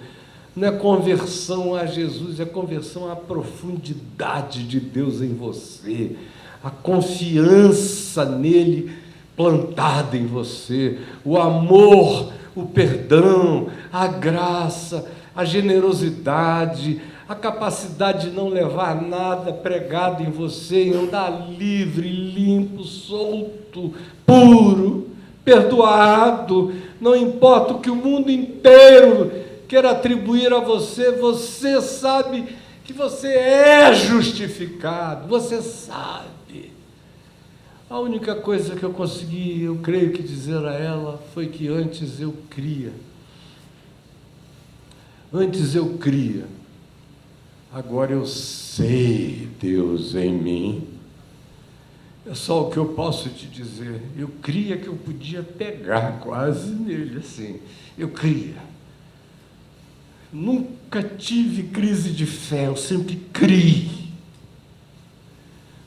Não é conversão a Jesus, é conversão à profundidade de Deus em você, a confiança nele plantada em você, o amor, o perdão, a graça, a generosidade, a capacidade de não levar nada pregado em você, e andar livre, limpo, solto, puro, perdoado. Não importa o que o mundo inteiro queira atribuir a você, você sabe que você é justificado, você sabe. A única coisa que eu consegui, eu creio que dizer a ela, foi que antes eu cria. Antes eu cria. Agora eu sei Deus em mim. É só o que eu posso te dizer. Eu cria que eu podia pegar quase nele assim. Eu cria. Nunca tive crise de fé, eu sempre criei.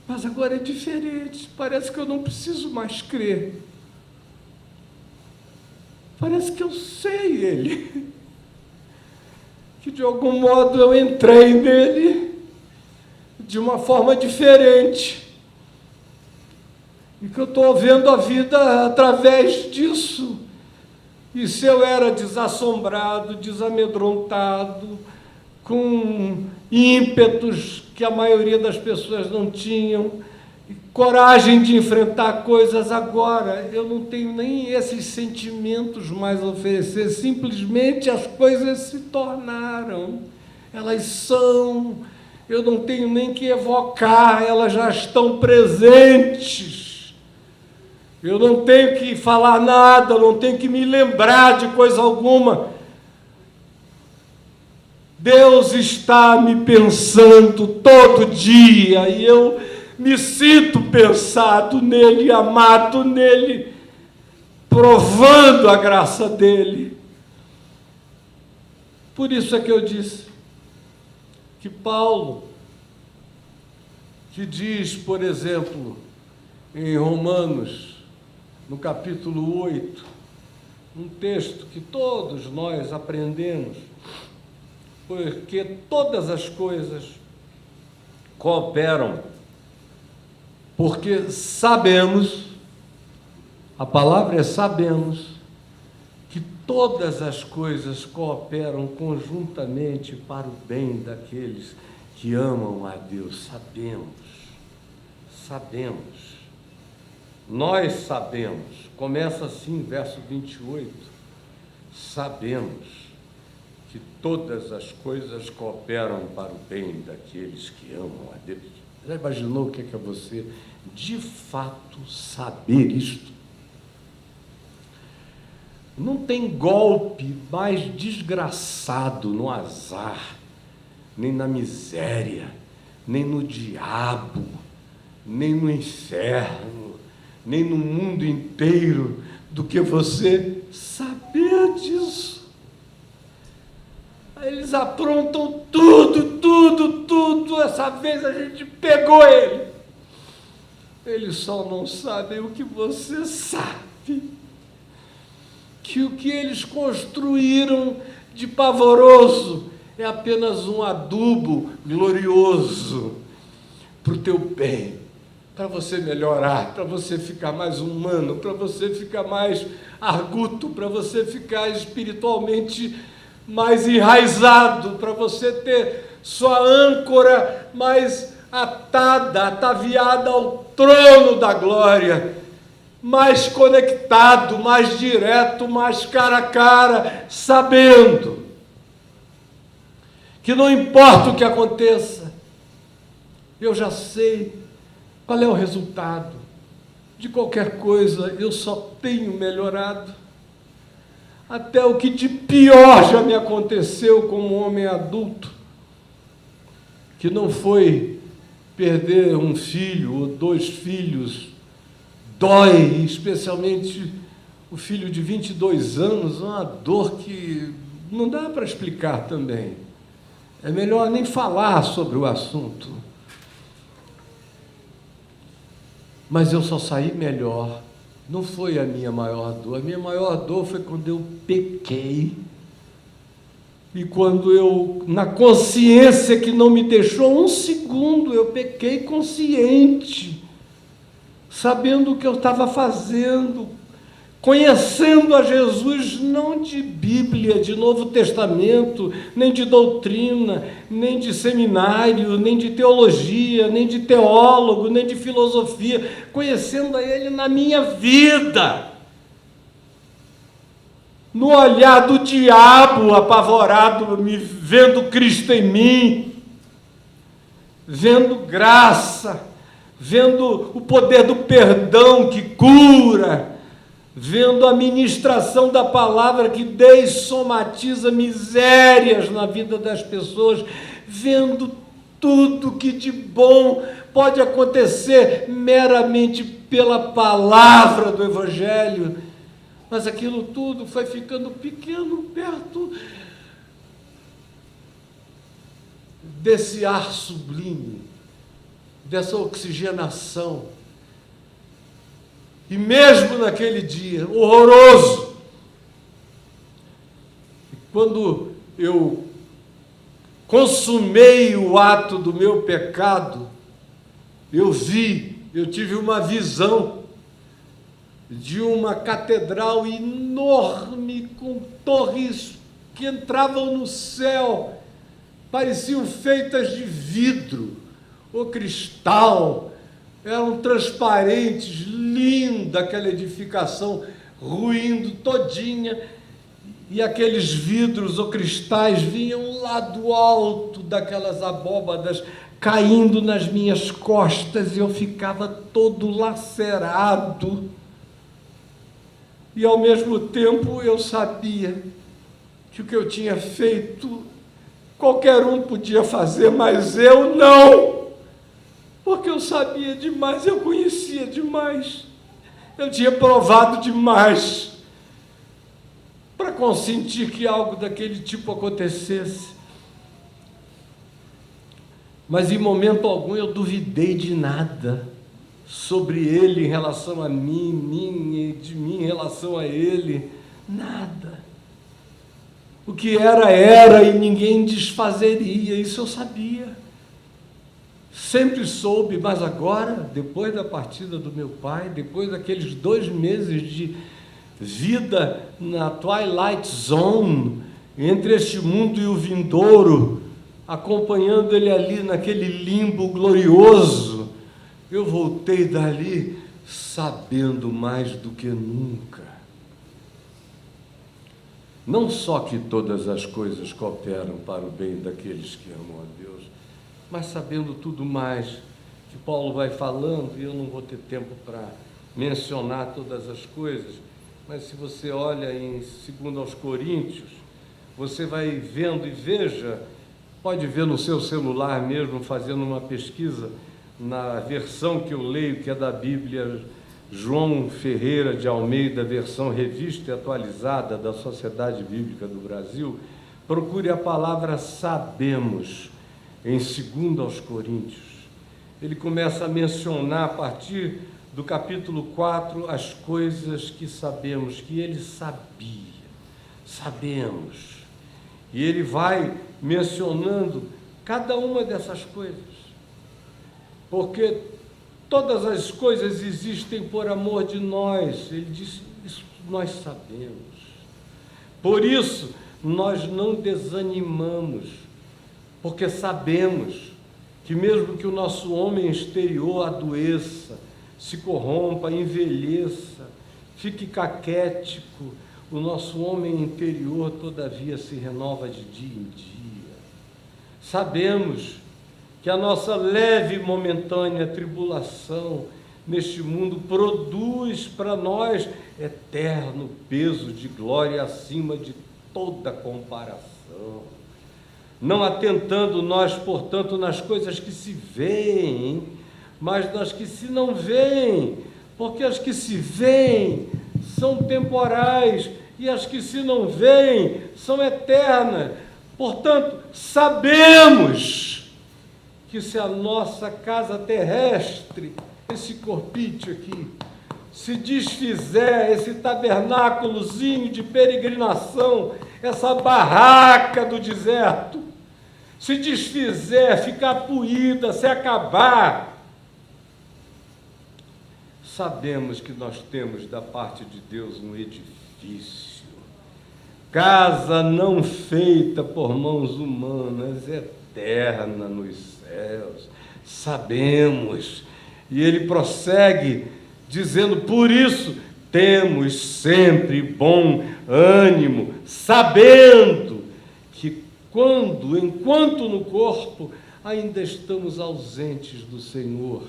Mas agora é diferente. Parece que eu não preciso mais crer. Parece que eu sei Ele. Que de algum modo eu entrei nele de uma forma diferente, e que eu estou vendo a vida através disso, E se eu era desassombrado, desamedrontado, com ímpetos que a maioria das pessoas não tinham, coragem de enfrentar coisas, agora eu não tenho nem esses sentimentos mais a oferecer, simplesmente as coisas se tornaram, elas são, eu não tenho nem que evocar, elas já estão presentes. Eu não tenho que falar nada, não tenho que me lembrar de coisa alguma. Deus está me pensando todo dia e eu me sinto pensado nele, amado nele, provando a graça dele. Por isso é que eu disse que Paulo, que diz, por exemplo, em Romanos, no capítulo 8, um texto que todos nós aprendemos, porque todas as coisas cooperam, porque sabemos, a palavra é sabemos, que todas as coisas cooperam conjuntamente para o bem daqueles que amam a Deus. Sabemos. Nós sabemos, começa assim, verso 28, sabemos que todas as coisas cooperam para o bem daqueles que amam a Deus. Já imaginou o que é você, de fato, saber isto? Não tem golpe mais desgraçado no azar, nem na miséria, nem no diabo, nem no inferno, nem no mundo inteiro, do que você saber disso. Eles aprontam tudo. Essa vez a gente pegou ele. Eles só não sabem o que você sabe. Que o que eles construíram de pavoroso é apenas um adubo glorioso para o teu bem, para você melhorar, para você ficar mais humano, para você ficar mais arguto, para você ficar espiritualmente mais enraizado, para você ter sua âncora mais atada, ataviada ao trono da glória, mais conectado, mais direto, mais cara a cara, sabendo que não importa o que aconteça, eu já sei qual é o resultado de qualquer coisa, eu só tenho melhorado. Até o que de pior já me aconteceu como homem adulto, que não foi perder um filho ou 2 filhos, dói, especialmente o filho de 22 anos, uma dor que não dá para explicar também. É melhor nem falar sobre o assunto. Mas eu só saí melhor. Não foi a minha maior dor. A minha maior dor foi quando eu pequei. E quando eu, na consciência que não me deixou um segundo, eu pequei consciente, sabendo o que eu estava fazendo, conhecendo a Jesus, não de Bíblia, de Novo Testamento, nem de doutrina, nem de seminário, nem de teologia, nem de teólogo, nem de filosofia, conhecendo a Ele na minha vida, no olhar do diabo apavorado, me vendo Cristo em mim, vendo graça, vendo o poder do perdão que cura, vendo a ministração da palavra que dessomatiza misérias na vida das pessoas, vendo tudo que de bom pode acontecer meramente pela palavra do Evangelho. Mas aquilo tudo foi ficando pequeno perto desse ar sublime, dessa oxigenação. E mesmo naquele dia horroroso, quando eu consumei o ato do meu pecado, eu tive uma visão de uma catedral enorme, com torres que entravam no céu, pareciam feitas de vidro ou cristal, eram transparentes, linda aquela edificação, ruindo todinha, e aqueles vidros ou cristais vinham lá do alto daquelas abóbadas, caindo nas minhas costas, e eu ficava todo lacerado. E ao mesmo tempo eu sabia que o que eu tinha feito qualquer um podia fazer, mas eu não, porque eu sabia demais, eu conhecia demais, eu tinha provado demais para consentir que algo daquele tipo acontecesse. Mas em momento algum eu duvidei de nada sobre ele em relação a mim, de mim em relação a ele, nada. O que era e ninguém desfazeria, isso eu sabia. Sempre soube, mas agora, depois da partida do meu pai, depois daqueles 2 meses de vida na Twilight Zone, entre este mundo e o vindouro, acompanhando ele ali naquele limbo glorioso, eu voltei dali sabendo mais do que nunca. Não só que todas as coisas cooperam para o bem daqueles que amam a Deus, mas sabendo tudo mais que Paulo vai falando, e eu não vou ter tempo para mencionar todas as coisas, mas se você olha em 2 aos Coríntios, você vai vendo, e veja, pode ver no seu celular mesmo, fazendo uma pesquisa, na versão que eu leio, que é da Bíblia João Ferreira de Almeida, versão revista e atualizada da Sociedade Bíblica do Brasil, procure a palavra sabemos, em 2 aos Coríntios. Ele começa a mencionar, a partir do capítulo 4, as coisas que sabemos, que ele sabia, sabemos. E ele vai mencionando cada uma dessas coisas, porque todas as coisas existem por amor de nós. Ele disse, isso nós sabemos. Por isso, nós não desanimamos, porque sabemos que mesmo que o nosso homem exterior adoeça, se corrompa, envelheça, fique caquético, o nosso homem interior, todavia, se renova de dia em dia. Sabemos que a nossa leve e momentânea tribulação neste mundo produz para nós eterno peso de glória acima de toda comparação. Não atentando nós, portanto, nas coisas que se veem, mas nas que se não veem, porque as que se veem são temporais e as que se não veem são eternas. Portanto, sabemos que se a nossa casa terrestre, esse corpite aqui, se desfizer, esse tabernáculozinho de peregrinação, essa barraca do deserto, se desfizer, ficar poída, se acabar, sabemos que nós temos da parte de Deus um edifício, casa não feita por mãos humanas, eterna nos céus, sabemos. E ele prossegue dizendo, por isso temos sempre bom ânimo, sabendo que enquanto no corpo ainda estamos ausentes do Senhor,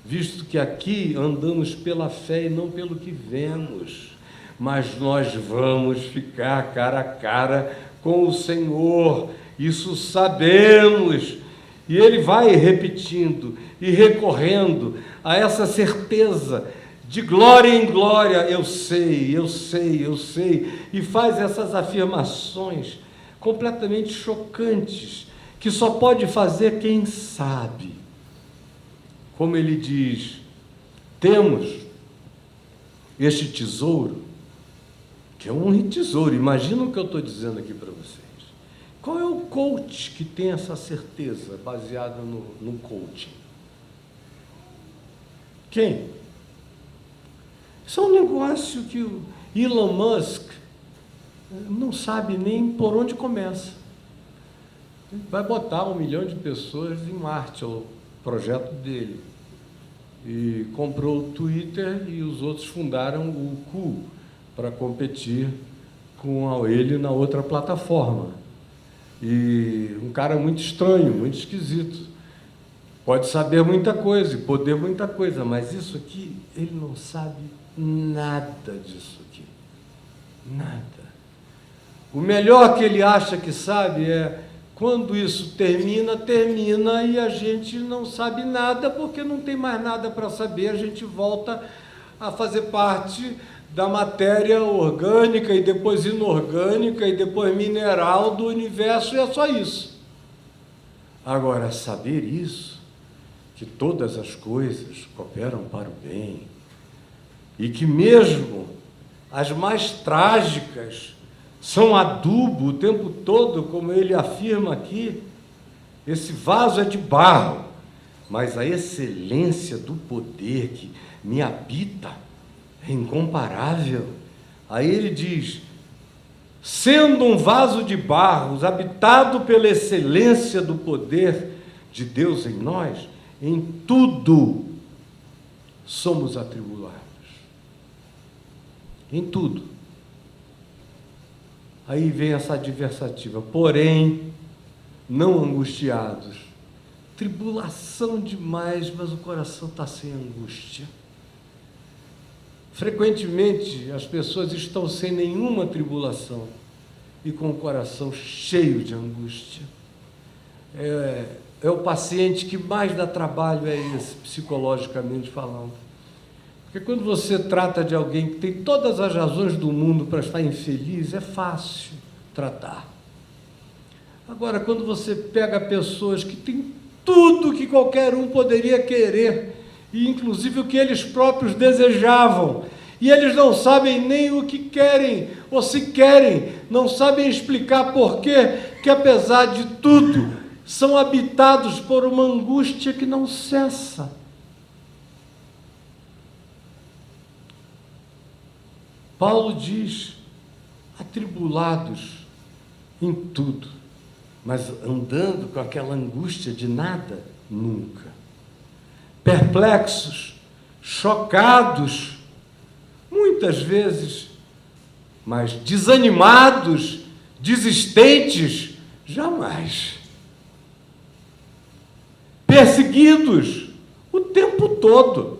visto que aqui andamos pela fé e não pelo que vemos, mas nós vamos ficar cara a cara com o Senhor, isso sabemos. E ele vai repetindo e recorrendo a essa certeza de glória em glória, eu sei, e faz essas afirmações completamente chocantes, que só pode fazer quem sabe. Como ele diz, temos este tesouro, que é um tesouro, imagina o que eu estou dizendo aqui para vocês. Qual é o coach que tem essa certeza, baseada no coaching? Quem? Isso é um negócio que o Elon Musk não sabe nem por onde começa. Ele vai botar 1 milhão de pessoas em Marte, é o projeto dele. E comprou o Twitter e os outros fundaram o Ku para competir com ele na outra plataforma. E um cara muito estranho, muito esquisito. Pode saber muita coisa e poder muita coisa, mas isso aqui, ele não sabe nada disso aqui. Nada. O melhor que ele acha que sabe é quando isso termina e a gente não sabe nada, porque não tem mais nada para saber, a gente volta a fazer parte da matéria orgânica e depois inorgânica e depois mineral do universo, e é só isso. Agora, saber isso, que todas as coisas cooperam para o bem, e que mesmo as mais trágicas são adubo o tempo todo, como ele afirma aqui, esse vaso é de barro, mas a excelência do poder que me habita é incomparável. Aí ele diz, sendo um vaso de barro, habitado pela excelência do poder de Deus em nós, em tudo somos atribulados. Em tudo. Aí vem essa adversativa, porém, não angustiados. Tribulação demais, mas o coração está sem angústia. Frequentemente, as pessoas estão sem nenhuma tribulação e com o coração cheio de angústia. É o paciente que mais dá trabalho, é esse, psicologicamente falando. Porque quando você trata de alguém que tem todas as razões do mundo para estar infeliz, é fácil tratar. Agora, quando você pega pessoas que têm tudo que qualquer um poderia querer, e inclusive o que eles próprios desejavam, e eles não sabem nem o que querem, ou se querem, não sabem explicar por quê, que apesar de tudo, são habitados por uma angústia que não cessa. Paulo diz, atribulados em tudo, mas andando com aquela angústia de nada, nunca. Perplexos, chocados, muitas vezes, mas desanimados, desistentes, jamais. Perseguidos o tempo todo,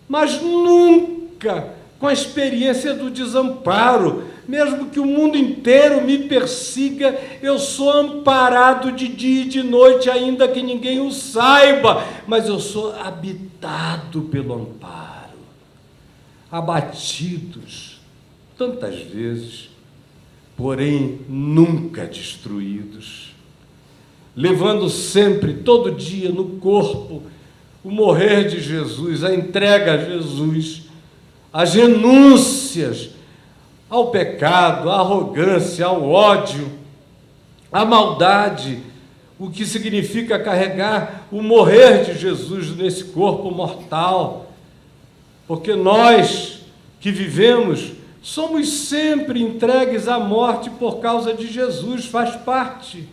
mas nunca com a experiência do desamparo. Mesmo que o mundo inteiro me persiga, eu sou amparado de dia e de noite, ainda que ninguém o saiba, mas eu sou habitado pelo amparo. Abatidos tantas vezes, porém nunca destruídos, levando sempre, todo dia no corpo, o morrer de Jesus, a entrega a Jesus, as renúncias ao pecado, à arrogância, ao ódio, à maldade, o que significa carregar o morrer de Jesus nesse corpo mortal, porque nós que vivemos somos sempre entregues à morte por causa de Jesus, faz parte,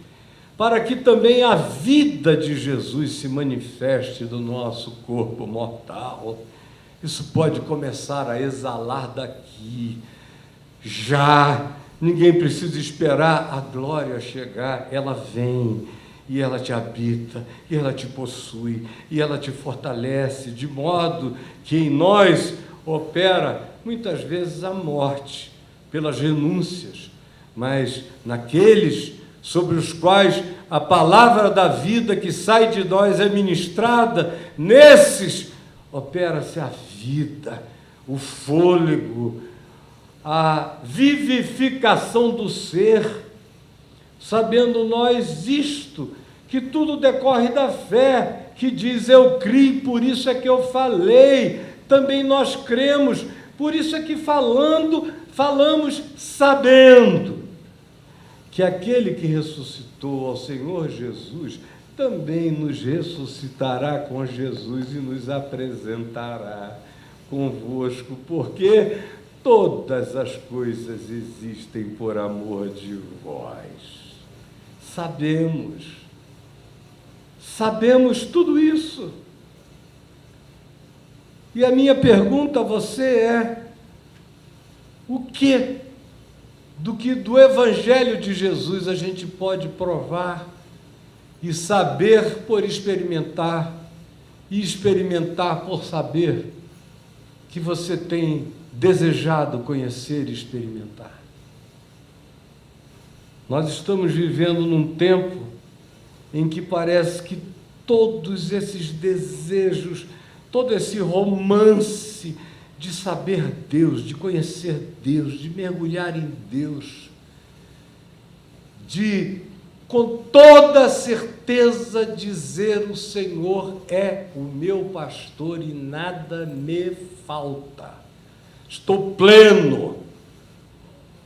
para que também a vida de Jesus se manifeste no nosso corpo mortal. Isso pode começar a exalar daqui, já, ninguém precisa esperar a glória chegar, ela vem, e ela te habita, e ela te possui, e ela te fortalece, de modo que em nós opera, muitas vezes, a morte, pelas renúncias, mas naqueles sobre os quais a palavra da vida que sai de nós é ministrada, nesses opera-se a vida, o fôlego, a vivificação do ser, sabendo nós isto, que tudo decorre da fé, que diz, eu criei, por isso é que eu falei, também nós cremos, por isso é que falamos sabendo, que aquele que ressuscitou ao Senhor Jesus, também nos ressuscitará com Jesus e nos apresentará convosco, porque todas as coisas existem por amor de vós. Sabemos tudo isso. E a minha pergunta a você é: o que do Evangelho de Jesus a gente pode provar e saber por experimentar, e experimentar por saber, que você tem desejado conhecer e experimentar? Nós estamos vivendo num tempo em que parece que todos esses desejos, todo esse romance de saber Deus, de conhecer Deus, de mergulhar em Deus, de com toda certeza dizer: o Senhor é o meu pastor e nada me falta. Estou pleno,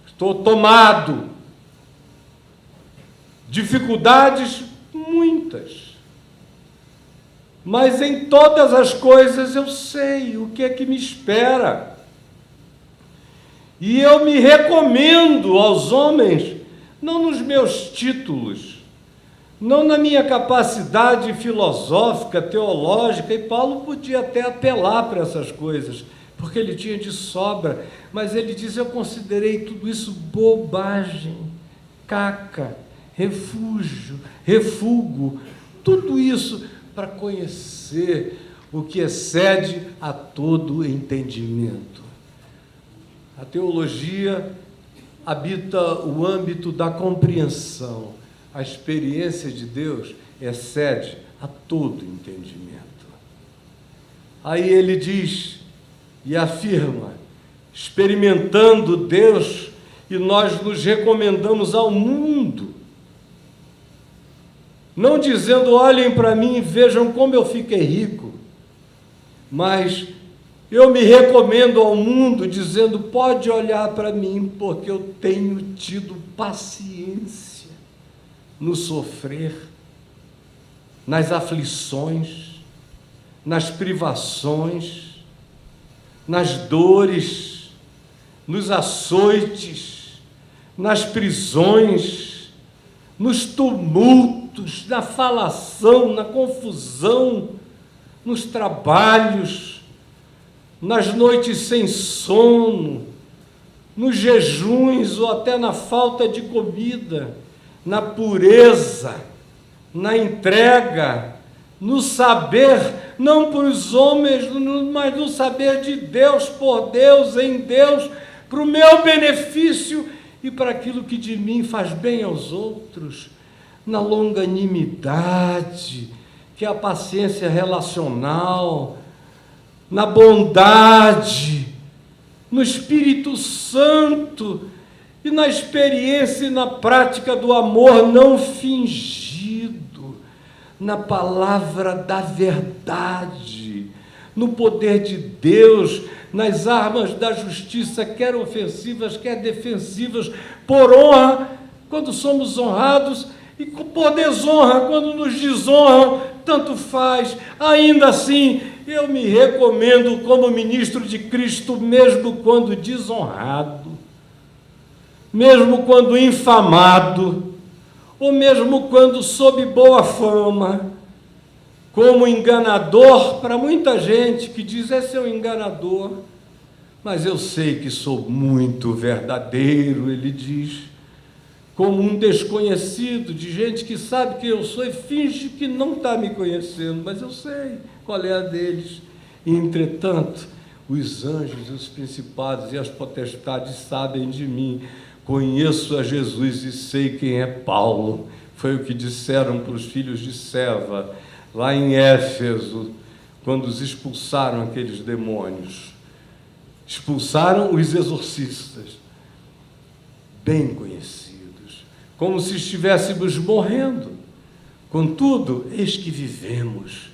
estou tomado. Dificuldades muitas, mas em todas as coisas eu sei o que é que me espera. E eu me recomendo aos homens, não nos meus títulos, não na minha capacidade filosófica, teológica, e Paulo podia até apelar para essas coisas, porque ele tinha de sobra, mas ele diz: eu considerei tudo isso bobagem, caca, refúgio, refúgio, tudo isso para conhecer o que excede a todo entendimento. A teologia habita o âmbito da compreensão. A experiência de Deus excede a todo entendimento. Aí ele diz e afirma: experimentando Deus, e nós nos recomendamos ao mundo, não dizendo: olhem para mim e vejam como eu fiquei rico, mas eu me recomendo ao mundo dizendo: pode olhar para mim, porque eu tenho tido paciência no sofrer, nas aflições, nas privações, nas dores, nos açoites, nas prisões, nos tumultos, na falação, na confusão, nos trabalhos, nas noites sem sono, nos jejuns ou até na falta de comida, na pureza, na entrega, no saber, não para os homens, mas no saber de Deus, por Deus, em Deus, para o meu benefício e para aquilo que de mim faz bem aos outros, na longanimidade, que é a paciência relacional, na bondade, no Espírito Santo e na experiência e na prática do amor não fingido, na palavra da verdade, no poder de Deus, nas armas da justiça, quer ofensivas, quer defensivas, por honra, quando somos honrados, e por desonra, quando nos desonram, tanto faz. Ainda assim, eu me recomendo como ministro de Cristo, mesmo quando desonrado, mesmo quando infamado, ou mesmo quando sob boa fama, como enganador para muita gente que diz: esse é um enganador, mas eu sei que sou muito verdadeiro, ele diz, como um desconhecido, de gente que sabe que eu sou e finge que não está me conhecendo, mas eu sei qual é a deles. E, entretanto, os anjos, os principados e as potestades sabem de mim. Conheço a Jesus e sei quem é Paulo. Foi o que disseram para os filhos de Seva, lá em Éfeso, quando os expulsaram aqueles demônios. Expulsaram os exorcistas, bem conhecidos, como se estivéssemos morrendo. Contudo, eis que vivemos,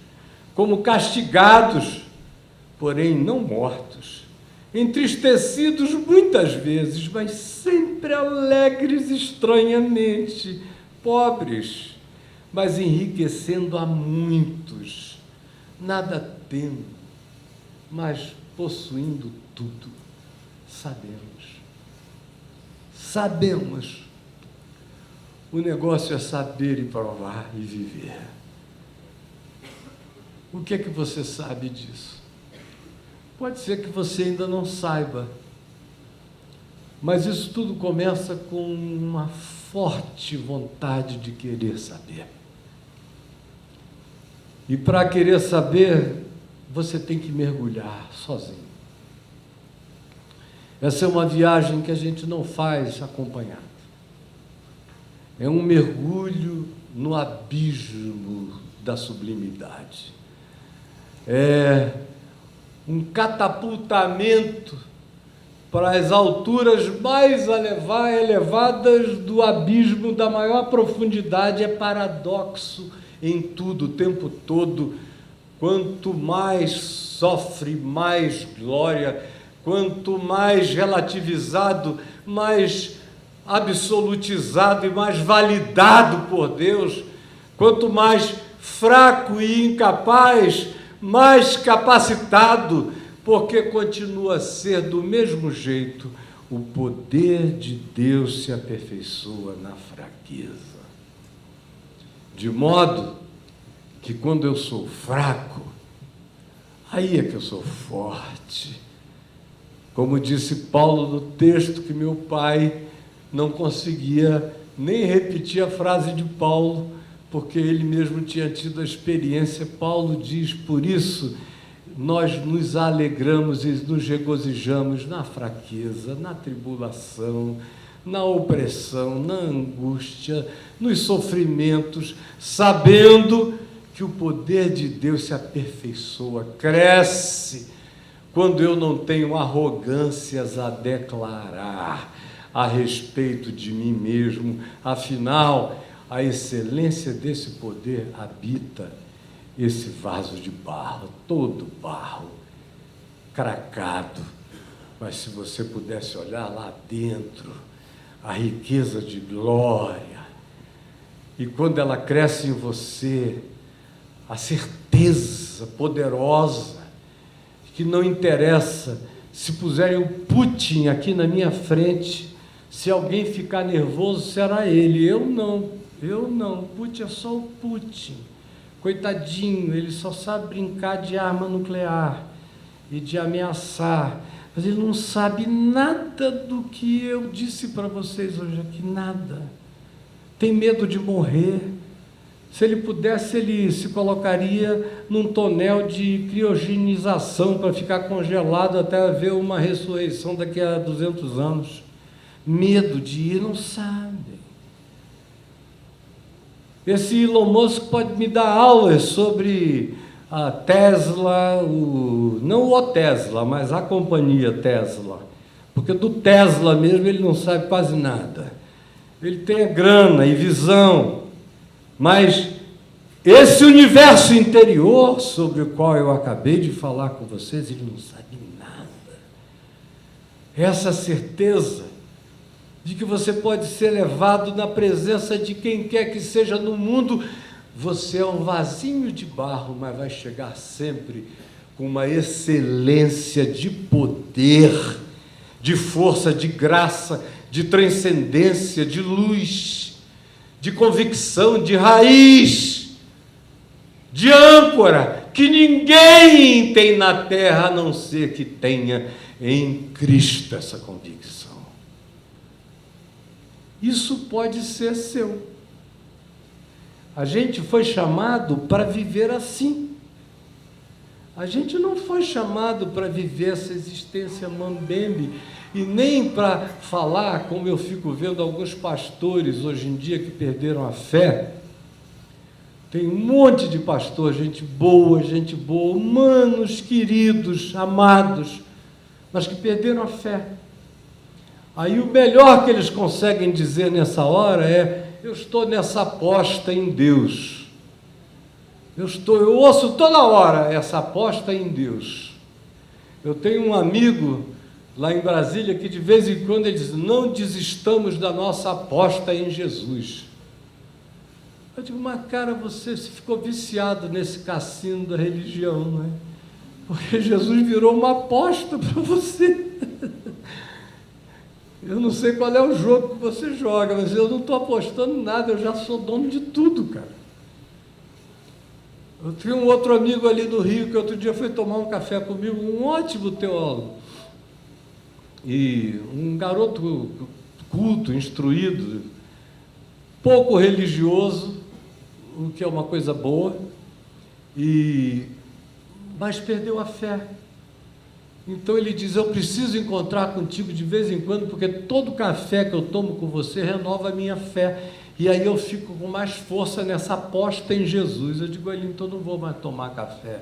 como castigados, porém não mortos, entristecidos muitas vezes, mas sempre alegres estranhamente, pobres, mas enriquecendo a muitos, nada tendo, mas possuindo tudo, sabemos. O negócio é saber e provar e viver. O que é que você sabe disso? Pode ser que você ainda não saiba, mas isso tudo começa com uma forte vontade de querer saber. E para querer saber, você tem que mergulhar sozinho. Essa é uma viagem que a gente não faz acompanhado. É um mergulho no abismo da sublimidade. É um catapultamento para as alturas mais elevadas do abismo da maior profundidade. É paradoxo em tudo, o tempo todo. Quanto mais sofre, mais glória. Quanto mais relativizado, mais absolutizado e mais validado por Deus. Quanto mais fraco e incapaz, mais capacitado, porque continua a ser do mesmo jeito. O poder de Deus se aperfeiçoa na fraqueza. De modo que quando eu sou fraco, aí é que eu sou forte. Como disse Paulo no texto, que meu pai não conseguia nem repetir a frase de Paulo, porque ele mesmo tinha tido a experiência. Paulo diz: por isso nós nos alegramos e nos regozijamos na fraqueza, na tribulação, na opressão, na angústia, nos sofrimentos, sabendo que o poder de Deus se aperfeiçoa, cresce, quando eu não tenho arrogâncias a declarar a respeito de mim mesmo. Afinal, a excelência desse poder habita esse vaso de barro, todo barro, cracado. Mas se você pudesse olhar lá dentro, a riqueza de glória, e quando ela cresce em você, a certeza poderosa, que não interessa se puserem o Putin aqui na minha frente, se alguém ficar nervoso, será ele. Eu não. Putin é só o Putin. Coitadinho, ele só sabe brincar de arma nuclear e de ameaçar, mas ele não sabe nada do que eu disse para vocês hoje aqui, nada. Tem medo de morrer. Se ele pudesse, ele se colocaria num tonel de criogenização para ficar congelado até haver uma ressurreição daqui a 200 anos. Medo de ir, não sabe. Esse Elon Musk pode me dar aulas sobre a Tesla, não o Tesla, mas a companhia Tesla, porque do Tesla mesmo ele não sabe quase nada. Ele tem a grana e visão, mas esse universo interior sobre o qual eu acabei de falar com vocês, ele não sabe nada. Essa certeza de que você pode ser levado na presença de quem quer que seja no mundo. Você é um vasinho de barro, mas vai chegar sempre com uma excelência de poder, de força, de graça, de transcendência, de luz, de convicção, de raiz, de âncora, que ninguém tem na terra, a não ser que tenha em Cristo essa convicção. Isso pode ser seu. A gente foi chamado para viver assim. A gente não foi chamado para viver essa existência mambembe, e nem para falar, como eu fico vendo alguns pastores hoje em dia que perderam a fé. Tem um monte de pastor, gente boa, humanos, queridos, amados, mas que perderam a fé. Aí o melhor que eles conseguem dizer nessa hora é: eu estou nessa aposta em Deus. Eu ouço toda hora essa aposta em Deus. Eu tenho um amigo lá em Brasília que de vez em quando ele diz: não desistamos da nossa aposta em Jesus. Eu digo: mas cara, você ficou viciado nesse cassino da religião, não é? Porque Jesus virou uma aposta para você. Eu não sei qual é o jogo que você joga, mas eu não estou apostando nada, eu já sou dono de tudo, cara. Eu tinha um outro amigo ali do Rio que outro dia foi tomar um café comigo, um ótimo teólogo. E um garoto culto, instruído, pouco religioso, o que é uma coisa boa, mas perdeu a fé. Então ele diz, eu preciso encontrar contigo de vez em quando, porque todo café que eu tomo com você renova a minha fé, e aí eu fico com mais força nessa aposta em Jesus. Eu digo, então não vou mais tomar café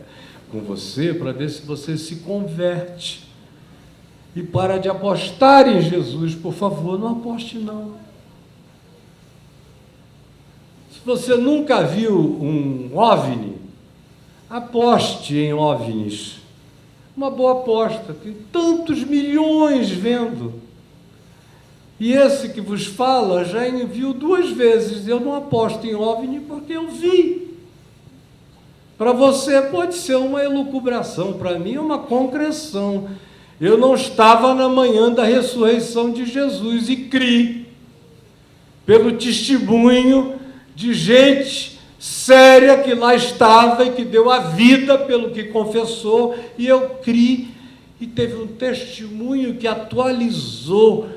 com você, para ver se você se converte, e para de apostar em Jesus, por favor, não aposte não. Se você nunca viu um OVNI, aposte em OVNIs. Uma boa aposta, tem tantos milhões vendo. E esse que vos fala já viu 2 vezes. Eu não aposto em OVNI porque eu vi. Para você pode ser uma elucubração, para mim é uma concreção. Eu não estava na manhã da ressurreição de Jesus e criei, pelo testemunho de gente séria que lá estava e que deu a vida pelo que confessou, e eu criei, e teve um testemunho que atualizou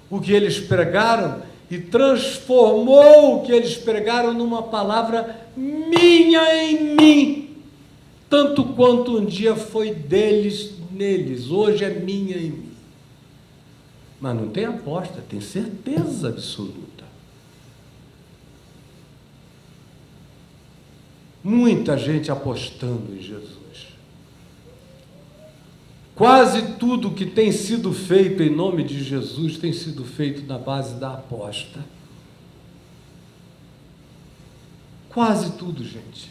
o que eles pregaram e transformou o que eles pregaram numa palavra minha em mim, tanto quanto um dia foi deles neles, hoje é minha em mim. Mas não tem aposta, tem certeza absoluta. Muita gente apostando em Jesus. Quase tudo que tem sido feito em nome de Jesus tem sido feito na base da aposta. Quase tudo, gente.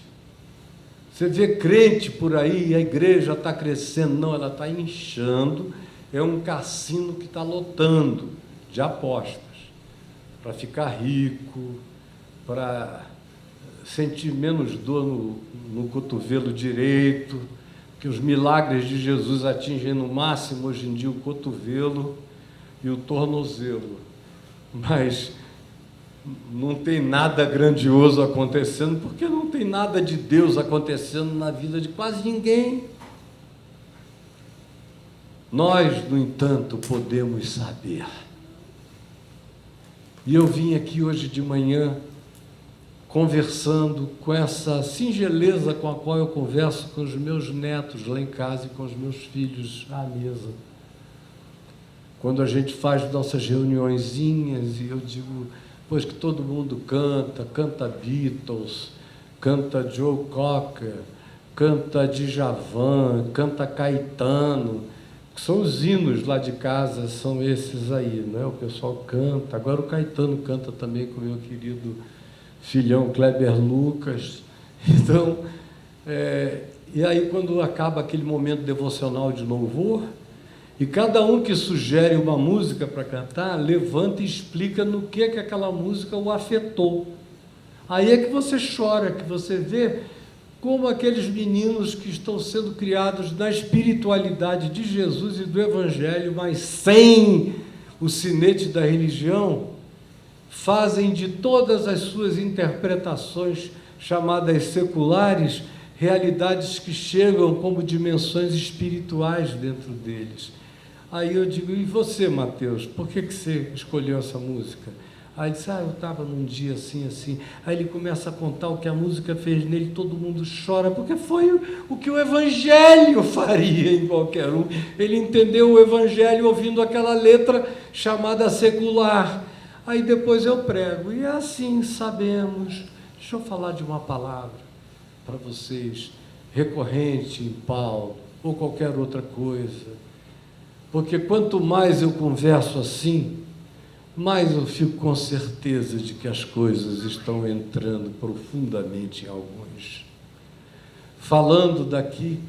Você vê crente por aí, a igreja está crescendo. Não, ela está inchando. É um cassino que está lotando de apostas. Para ficar rico, para sentir menos dor no cotovelo direito, que os milagres de Jesus atingem no máximo hoje em dia o cotovelo e o tornozelo, mas não tem nada grandioso acontecendo, porque não tem nada de Deus acontecendo na vida de quase ninguém. Nós, no entanto, podemos saber. E eu vim aqui hoje de manhã conversando com essa singeleza com a qual eu converso com os meus netos lá em casa e com os meus filhos à mesa. Quando a gente faz nossas reuniõezinhas e eu digo, pois que todo mundo canta Beatles, canta Joe Cocker, canta Djavan, canta Caetano, que são os hinos lá de casa, são esses aí, né? O pessoal canta. Agora o Caetano canta também com o meu querido filhão Kleber Lucas. Então, e aí quando acaba aquele momento devocional de louvor, e cada um que sugere uma música para cantar, levanta e explica no que aquela música o afetou. Aí é que você chora, que você vê como aqueles meninos que estão sendo criados na espiritualidade de Jesus e do Evangelho, mas sem o sinete da religião, fazem de todas as suas interpretações, chamadas seculares, realidades que chegam como dimensões espirituais dentro deles. Aí eu digo, e você, Mateus, por que você escolheu essa música? Aí ele disse, eu estava num dia assim, assim. Aí ele começa a contar o que a música fez nele, todo mundo chora, porque foi o que o Evangelho faria em qualquer um. Ele entendeu o Evangelho ouvindo aquela letra chamada secular. Aí depois eu prego, e assim sabemos. Deixa eu falar de uma palavra para vocês, recorrente em Paulo, ou qualquer outra coisa. Porque quanto mais eu converso assim, mais eu fico com certeza de que as coisas estão entrando profundamente em alguns. Falando daqui,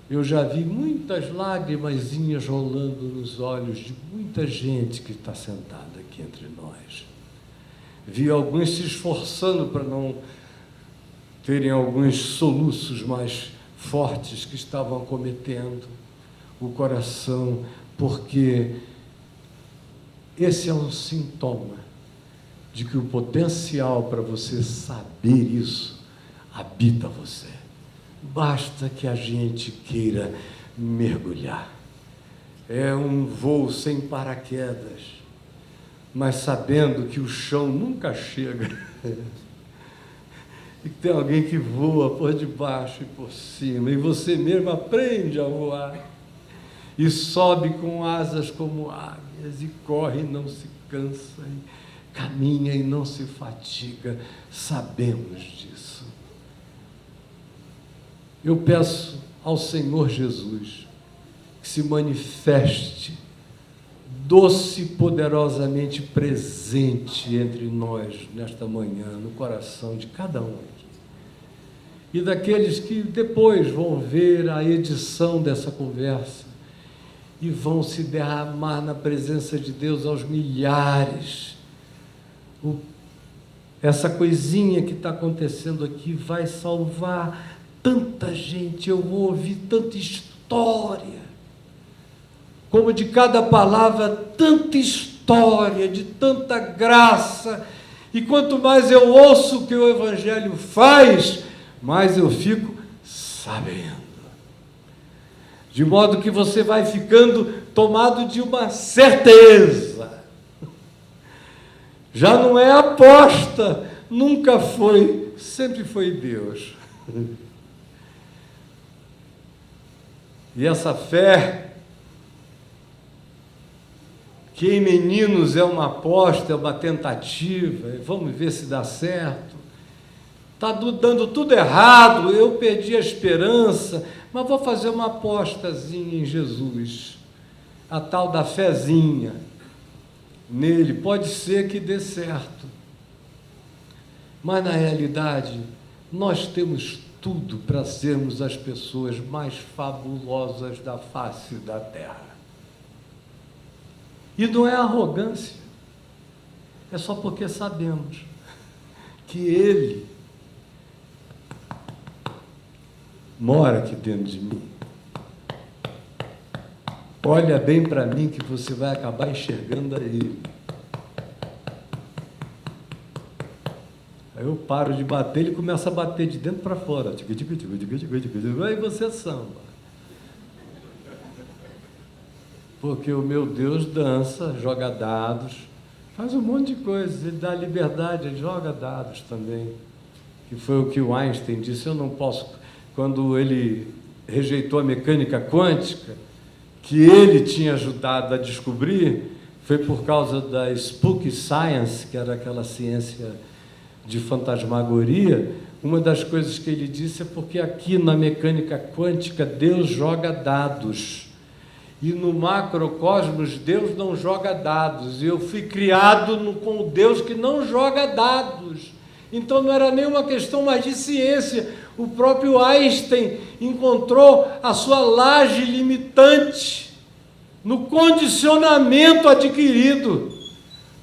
eu já vi muitas lágrimazinhas rolando nos olhos de muita gente que está sentada aqui entre nós. Vi alguns se esforçando para não terem alguns soluços mais fortes que estavam acometendo o coração, porque esse é um sintoma de que o potencial para você saber isso habita você. Basta que a gente queira mergulhar. É um voo sem paraquedas, mas sabendo que o chão nunca chega. E que tem alguém que voa por debaixo e por cima, e você mesmo aprende a voar, e sobe com asas como águias, e corre e não se cansa, e caminha e não se fatiga. Sabemos disso. Eu peço ao Senhor Jesus que se manifeste doce e poderosamente presente entre nós nesta manhã, no coração de cada um aqui. E daqueles que depois vão ver a edição dessa conversa e vão se derramar na presença de Deus aos milhares. Essa coisinha que está acontecendo aqui vai salvar tanta gente. Eu vou ouvir tanta história, como de cada palavra, tanta história, de tanta graça. E quanto mais eu ouço o que o Evangelho faz, mais eu fico sabendo. De modo que você vai ficando tomado de uma certeza. Já não é aposta, nunca foi, sempre foi Deus. E essa fé, que em meninos é uma aposta, é uma tentativa, vamos ver se dá certo. Está dando tudo errado, eu perdi a esperança, mas vou fazer uma apostazinha em Jesus, a tal da fezinha nele, pode ser que dê certo. Mas na realidade, nós temos tudo para sermos as pessoas mais fabulosas da face da terra. E não é arrogância, é só porque sabemos que Ele mora aqui dentro de mim. Olha bem para mim que você vai acabar enxergando a Ele. Aí eu paro de bater, ele começa a bater de dentro para fora. Aí você samba. Porque o meu Deus dança, joga dados, faz um monte de coisas, ele dá liberdade, ele joga dados também. Que foi o que o Einstein disse, eu não posso, quando ele rejeitou a mecânica quântica, que ele tinha ajudado a descobrir, foi por causa da Spooky Science, que era aquela ciência de fantasmagoria. Uma das coisas que ele disse é porque aqui na mecânica quântica Deus joga dados. E no macrocosmos, Deus não joga dados. E eu fui criado com o Deus que não joga dados. Então não era nenhuma questão mais de ciência. O próprio Einstein encontrou a sua laje limitante no condicionamento adquirido,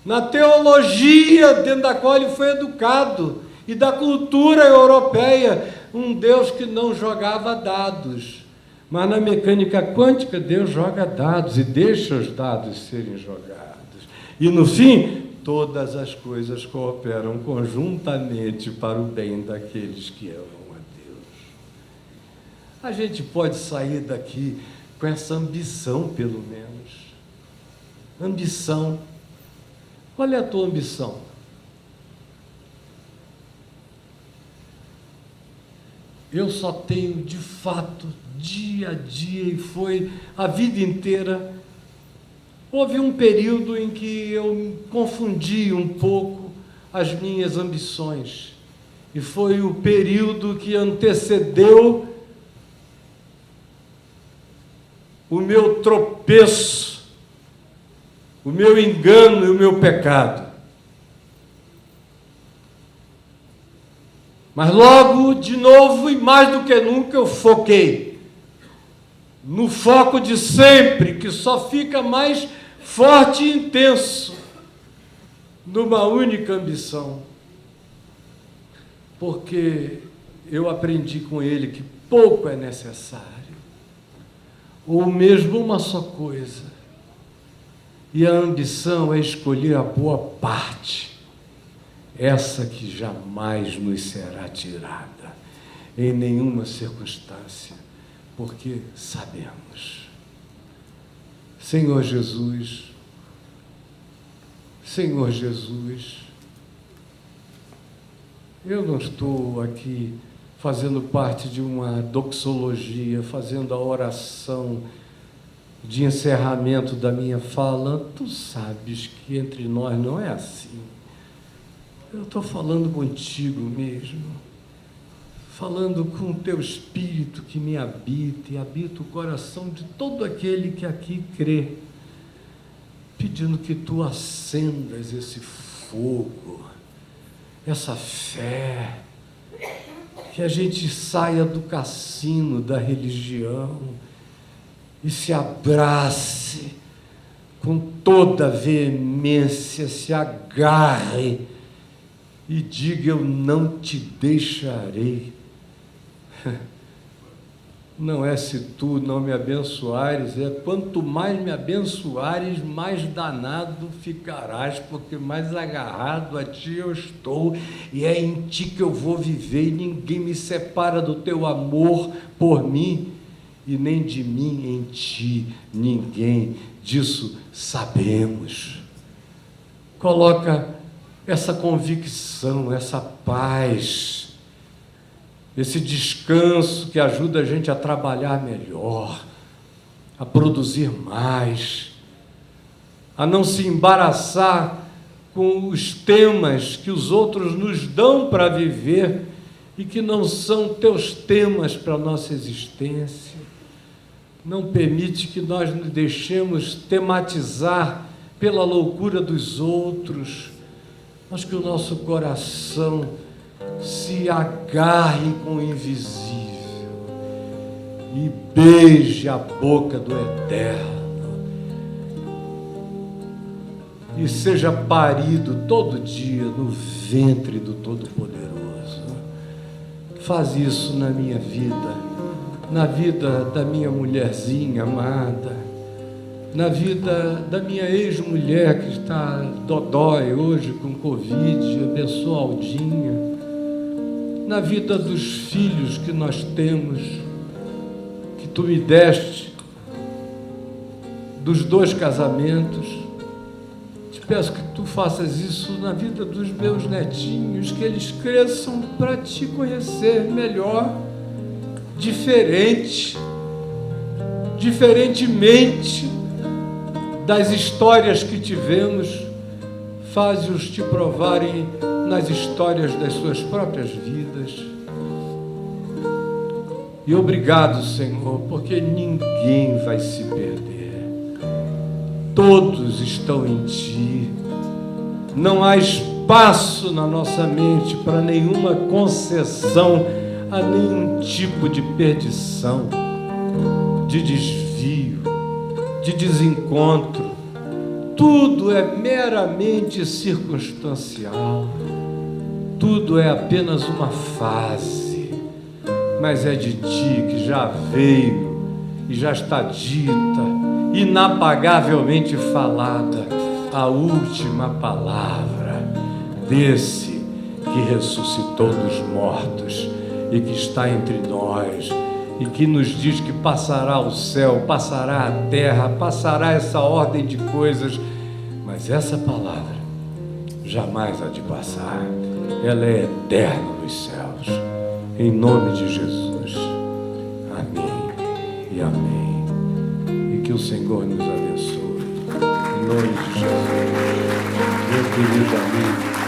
na teologia dentro da qual ele foi educado, e da cultura europeia, um Deus que não jogava dados. Mas na mecânica quântica, Deus joga dados e deixa os dados serem jogados. E no fim, todas as coisas cooperam conjuntamente para o bem daqueles que amam a Deus. A gente pode sair daqui com essa ambição, pelo menos. Ambição. Qual é a tua ambição? Eu só tenho, de fato, dia a dia, e foi a vida inteira. Houve um período em que eu confundi um pouco as minhas ambições, e foi o período que antecedeu o meu tropeço, o meu engano e o meu pecado. Mas logo, de novo, e mais do que nunca, eu foquei no foco de sempre, que só fica mais forte e intenso, numa única ambição. Porque eu aprendi com ele que pouco é necessário, ou mesmo uma só coisa, e a ambição é escolher a boa parte, essa que jamais nos será tirada, em nenhuma circunstância, porque sabemos. Senhor Jesus, eu não estou aqui fazendo parte de uma doxologia, fazendo a oração de encerramento da minha fala. Tu sabes que entre nós não é assim. Eu estou falando contigo mesmo, falando com o teu Espírito que me habita e habita o coração de todo aquele que aqui crê, pedindo que tu acendas esse fogo, essa fé, que a gente saia do cassino da religião e se abrace com toda a veemência, se agarre e diga: eu não te deixarei. Não é se tu não me abençoares, é quanto mais me abençoares, mais danado ficarás, porque mais agarrado a ti eu estou, e é em ti que eu vou viver, e ninguém me separa do teu amor por mim, e nem de mim em ti, ninguém. Disso sabemos. Coloca essa convicção, essa paz, esse descanso que ajuda a gente a trabalhar melhor, a produzir mais, a não se embaraçar com os temas que os outros nos dão para viver e que não são teus temas para a nossa existência. Não permite que nós nos deixemos tematizar pela loucura dos outros, mas que o nosso coração se agarre com o invisível e beije a boca do Eterno e seja parido todo dia no ventre do Todo-Poderoso. Faz isso na minha vida, na vida da minha mulherzinha amada, na vida da minha ex-mulher que está dodói hoje com Covid, abençoa a Aldinha, na vida dos filhos que nós temos, que tu me deste, dos 2 casamentos. Te peço que tu faças isso na vida dos meus netinhos, que eles cresçam para te conhecer melhor, diferentemente das histórias que tivemos. Faze-os te provarem nas histórias das suas próprias vidas. E obrigado, Senhor, porque ninguém vai se perder. Todos estão em Ti. Não há espaço na nossa mente para nenhuma concessão a nenhum tipo de perdição, de desvio, de desencontro. Tudo é meramente circunstancial, tudo é apenas uma fase, mas é de Ti que já veio e já está dita, inapagavelmente falada, a última palavra desse que ressuscitou dos mortos e que está entre nós, e que nos diz que passará o céu, passará a terra, passará essa ordem de coisas, mas essa palavra jamais há de passar. Ela é eterna nos céus. Em nome de Jesus. Amém e amém. E que o Senhor nos abençoe. Em nome de Jesus. Meu querido amigo,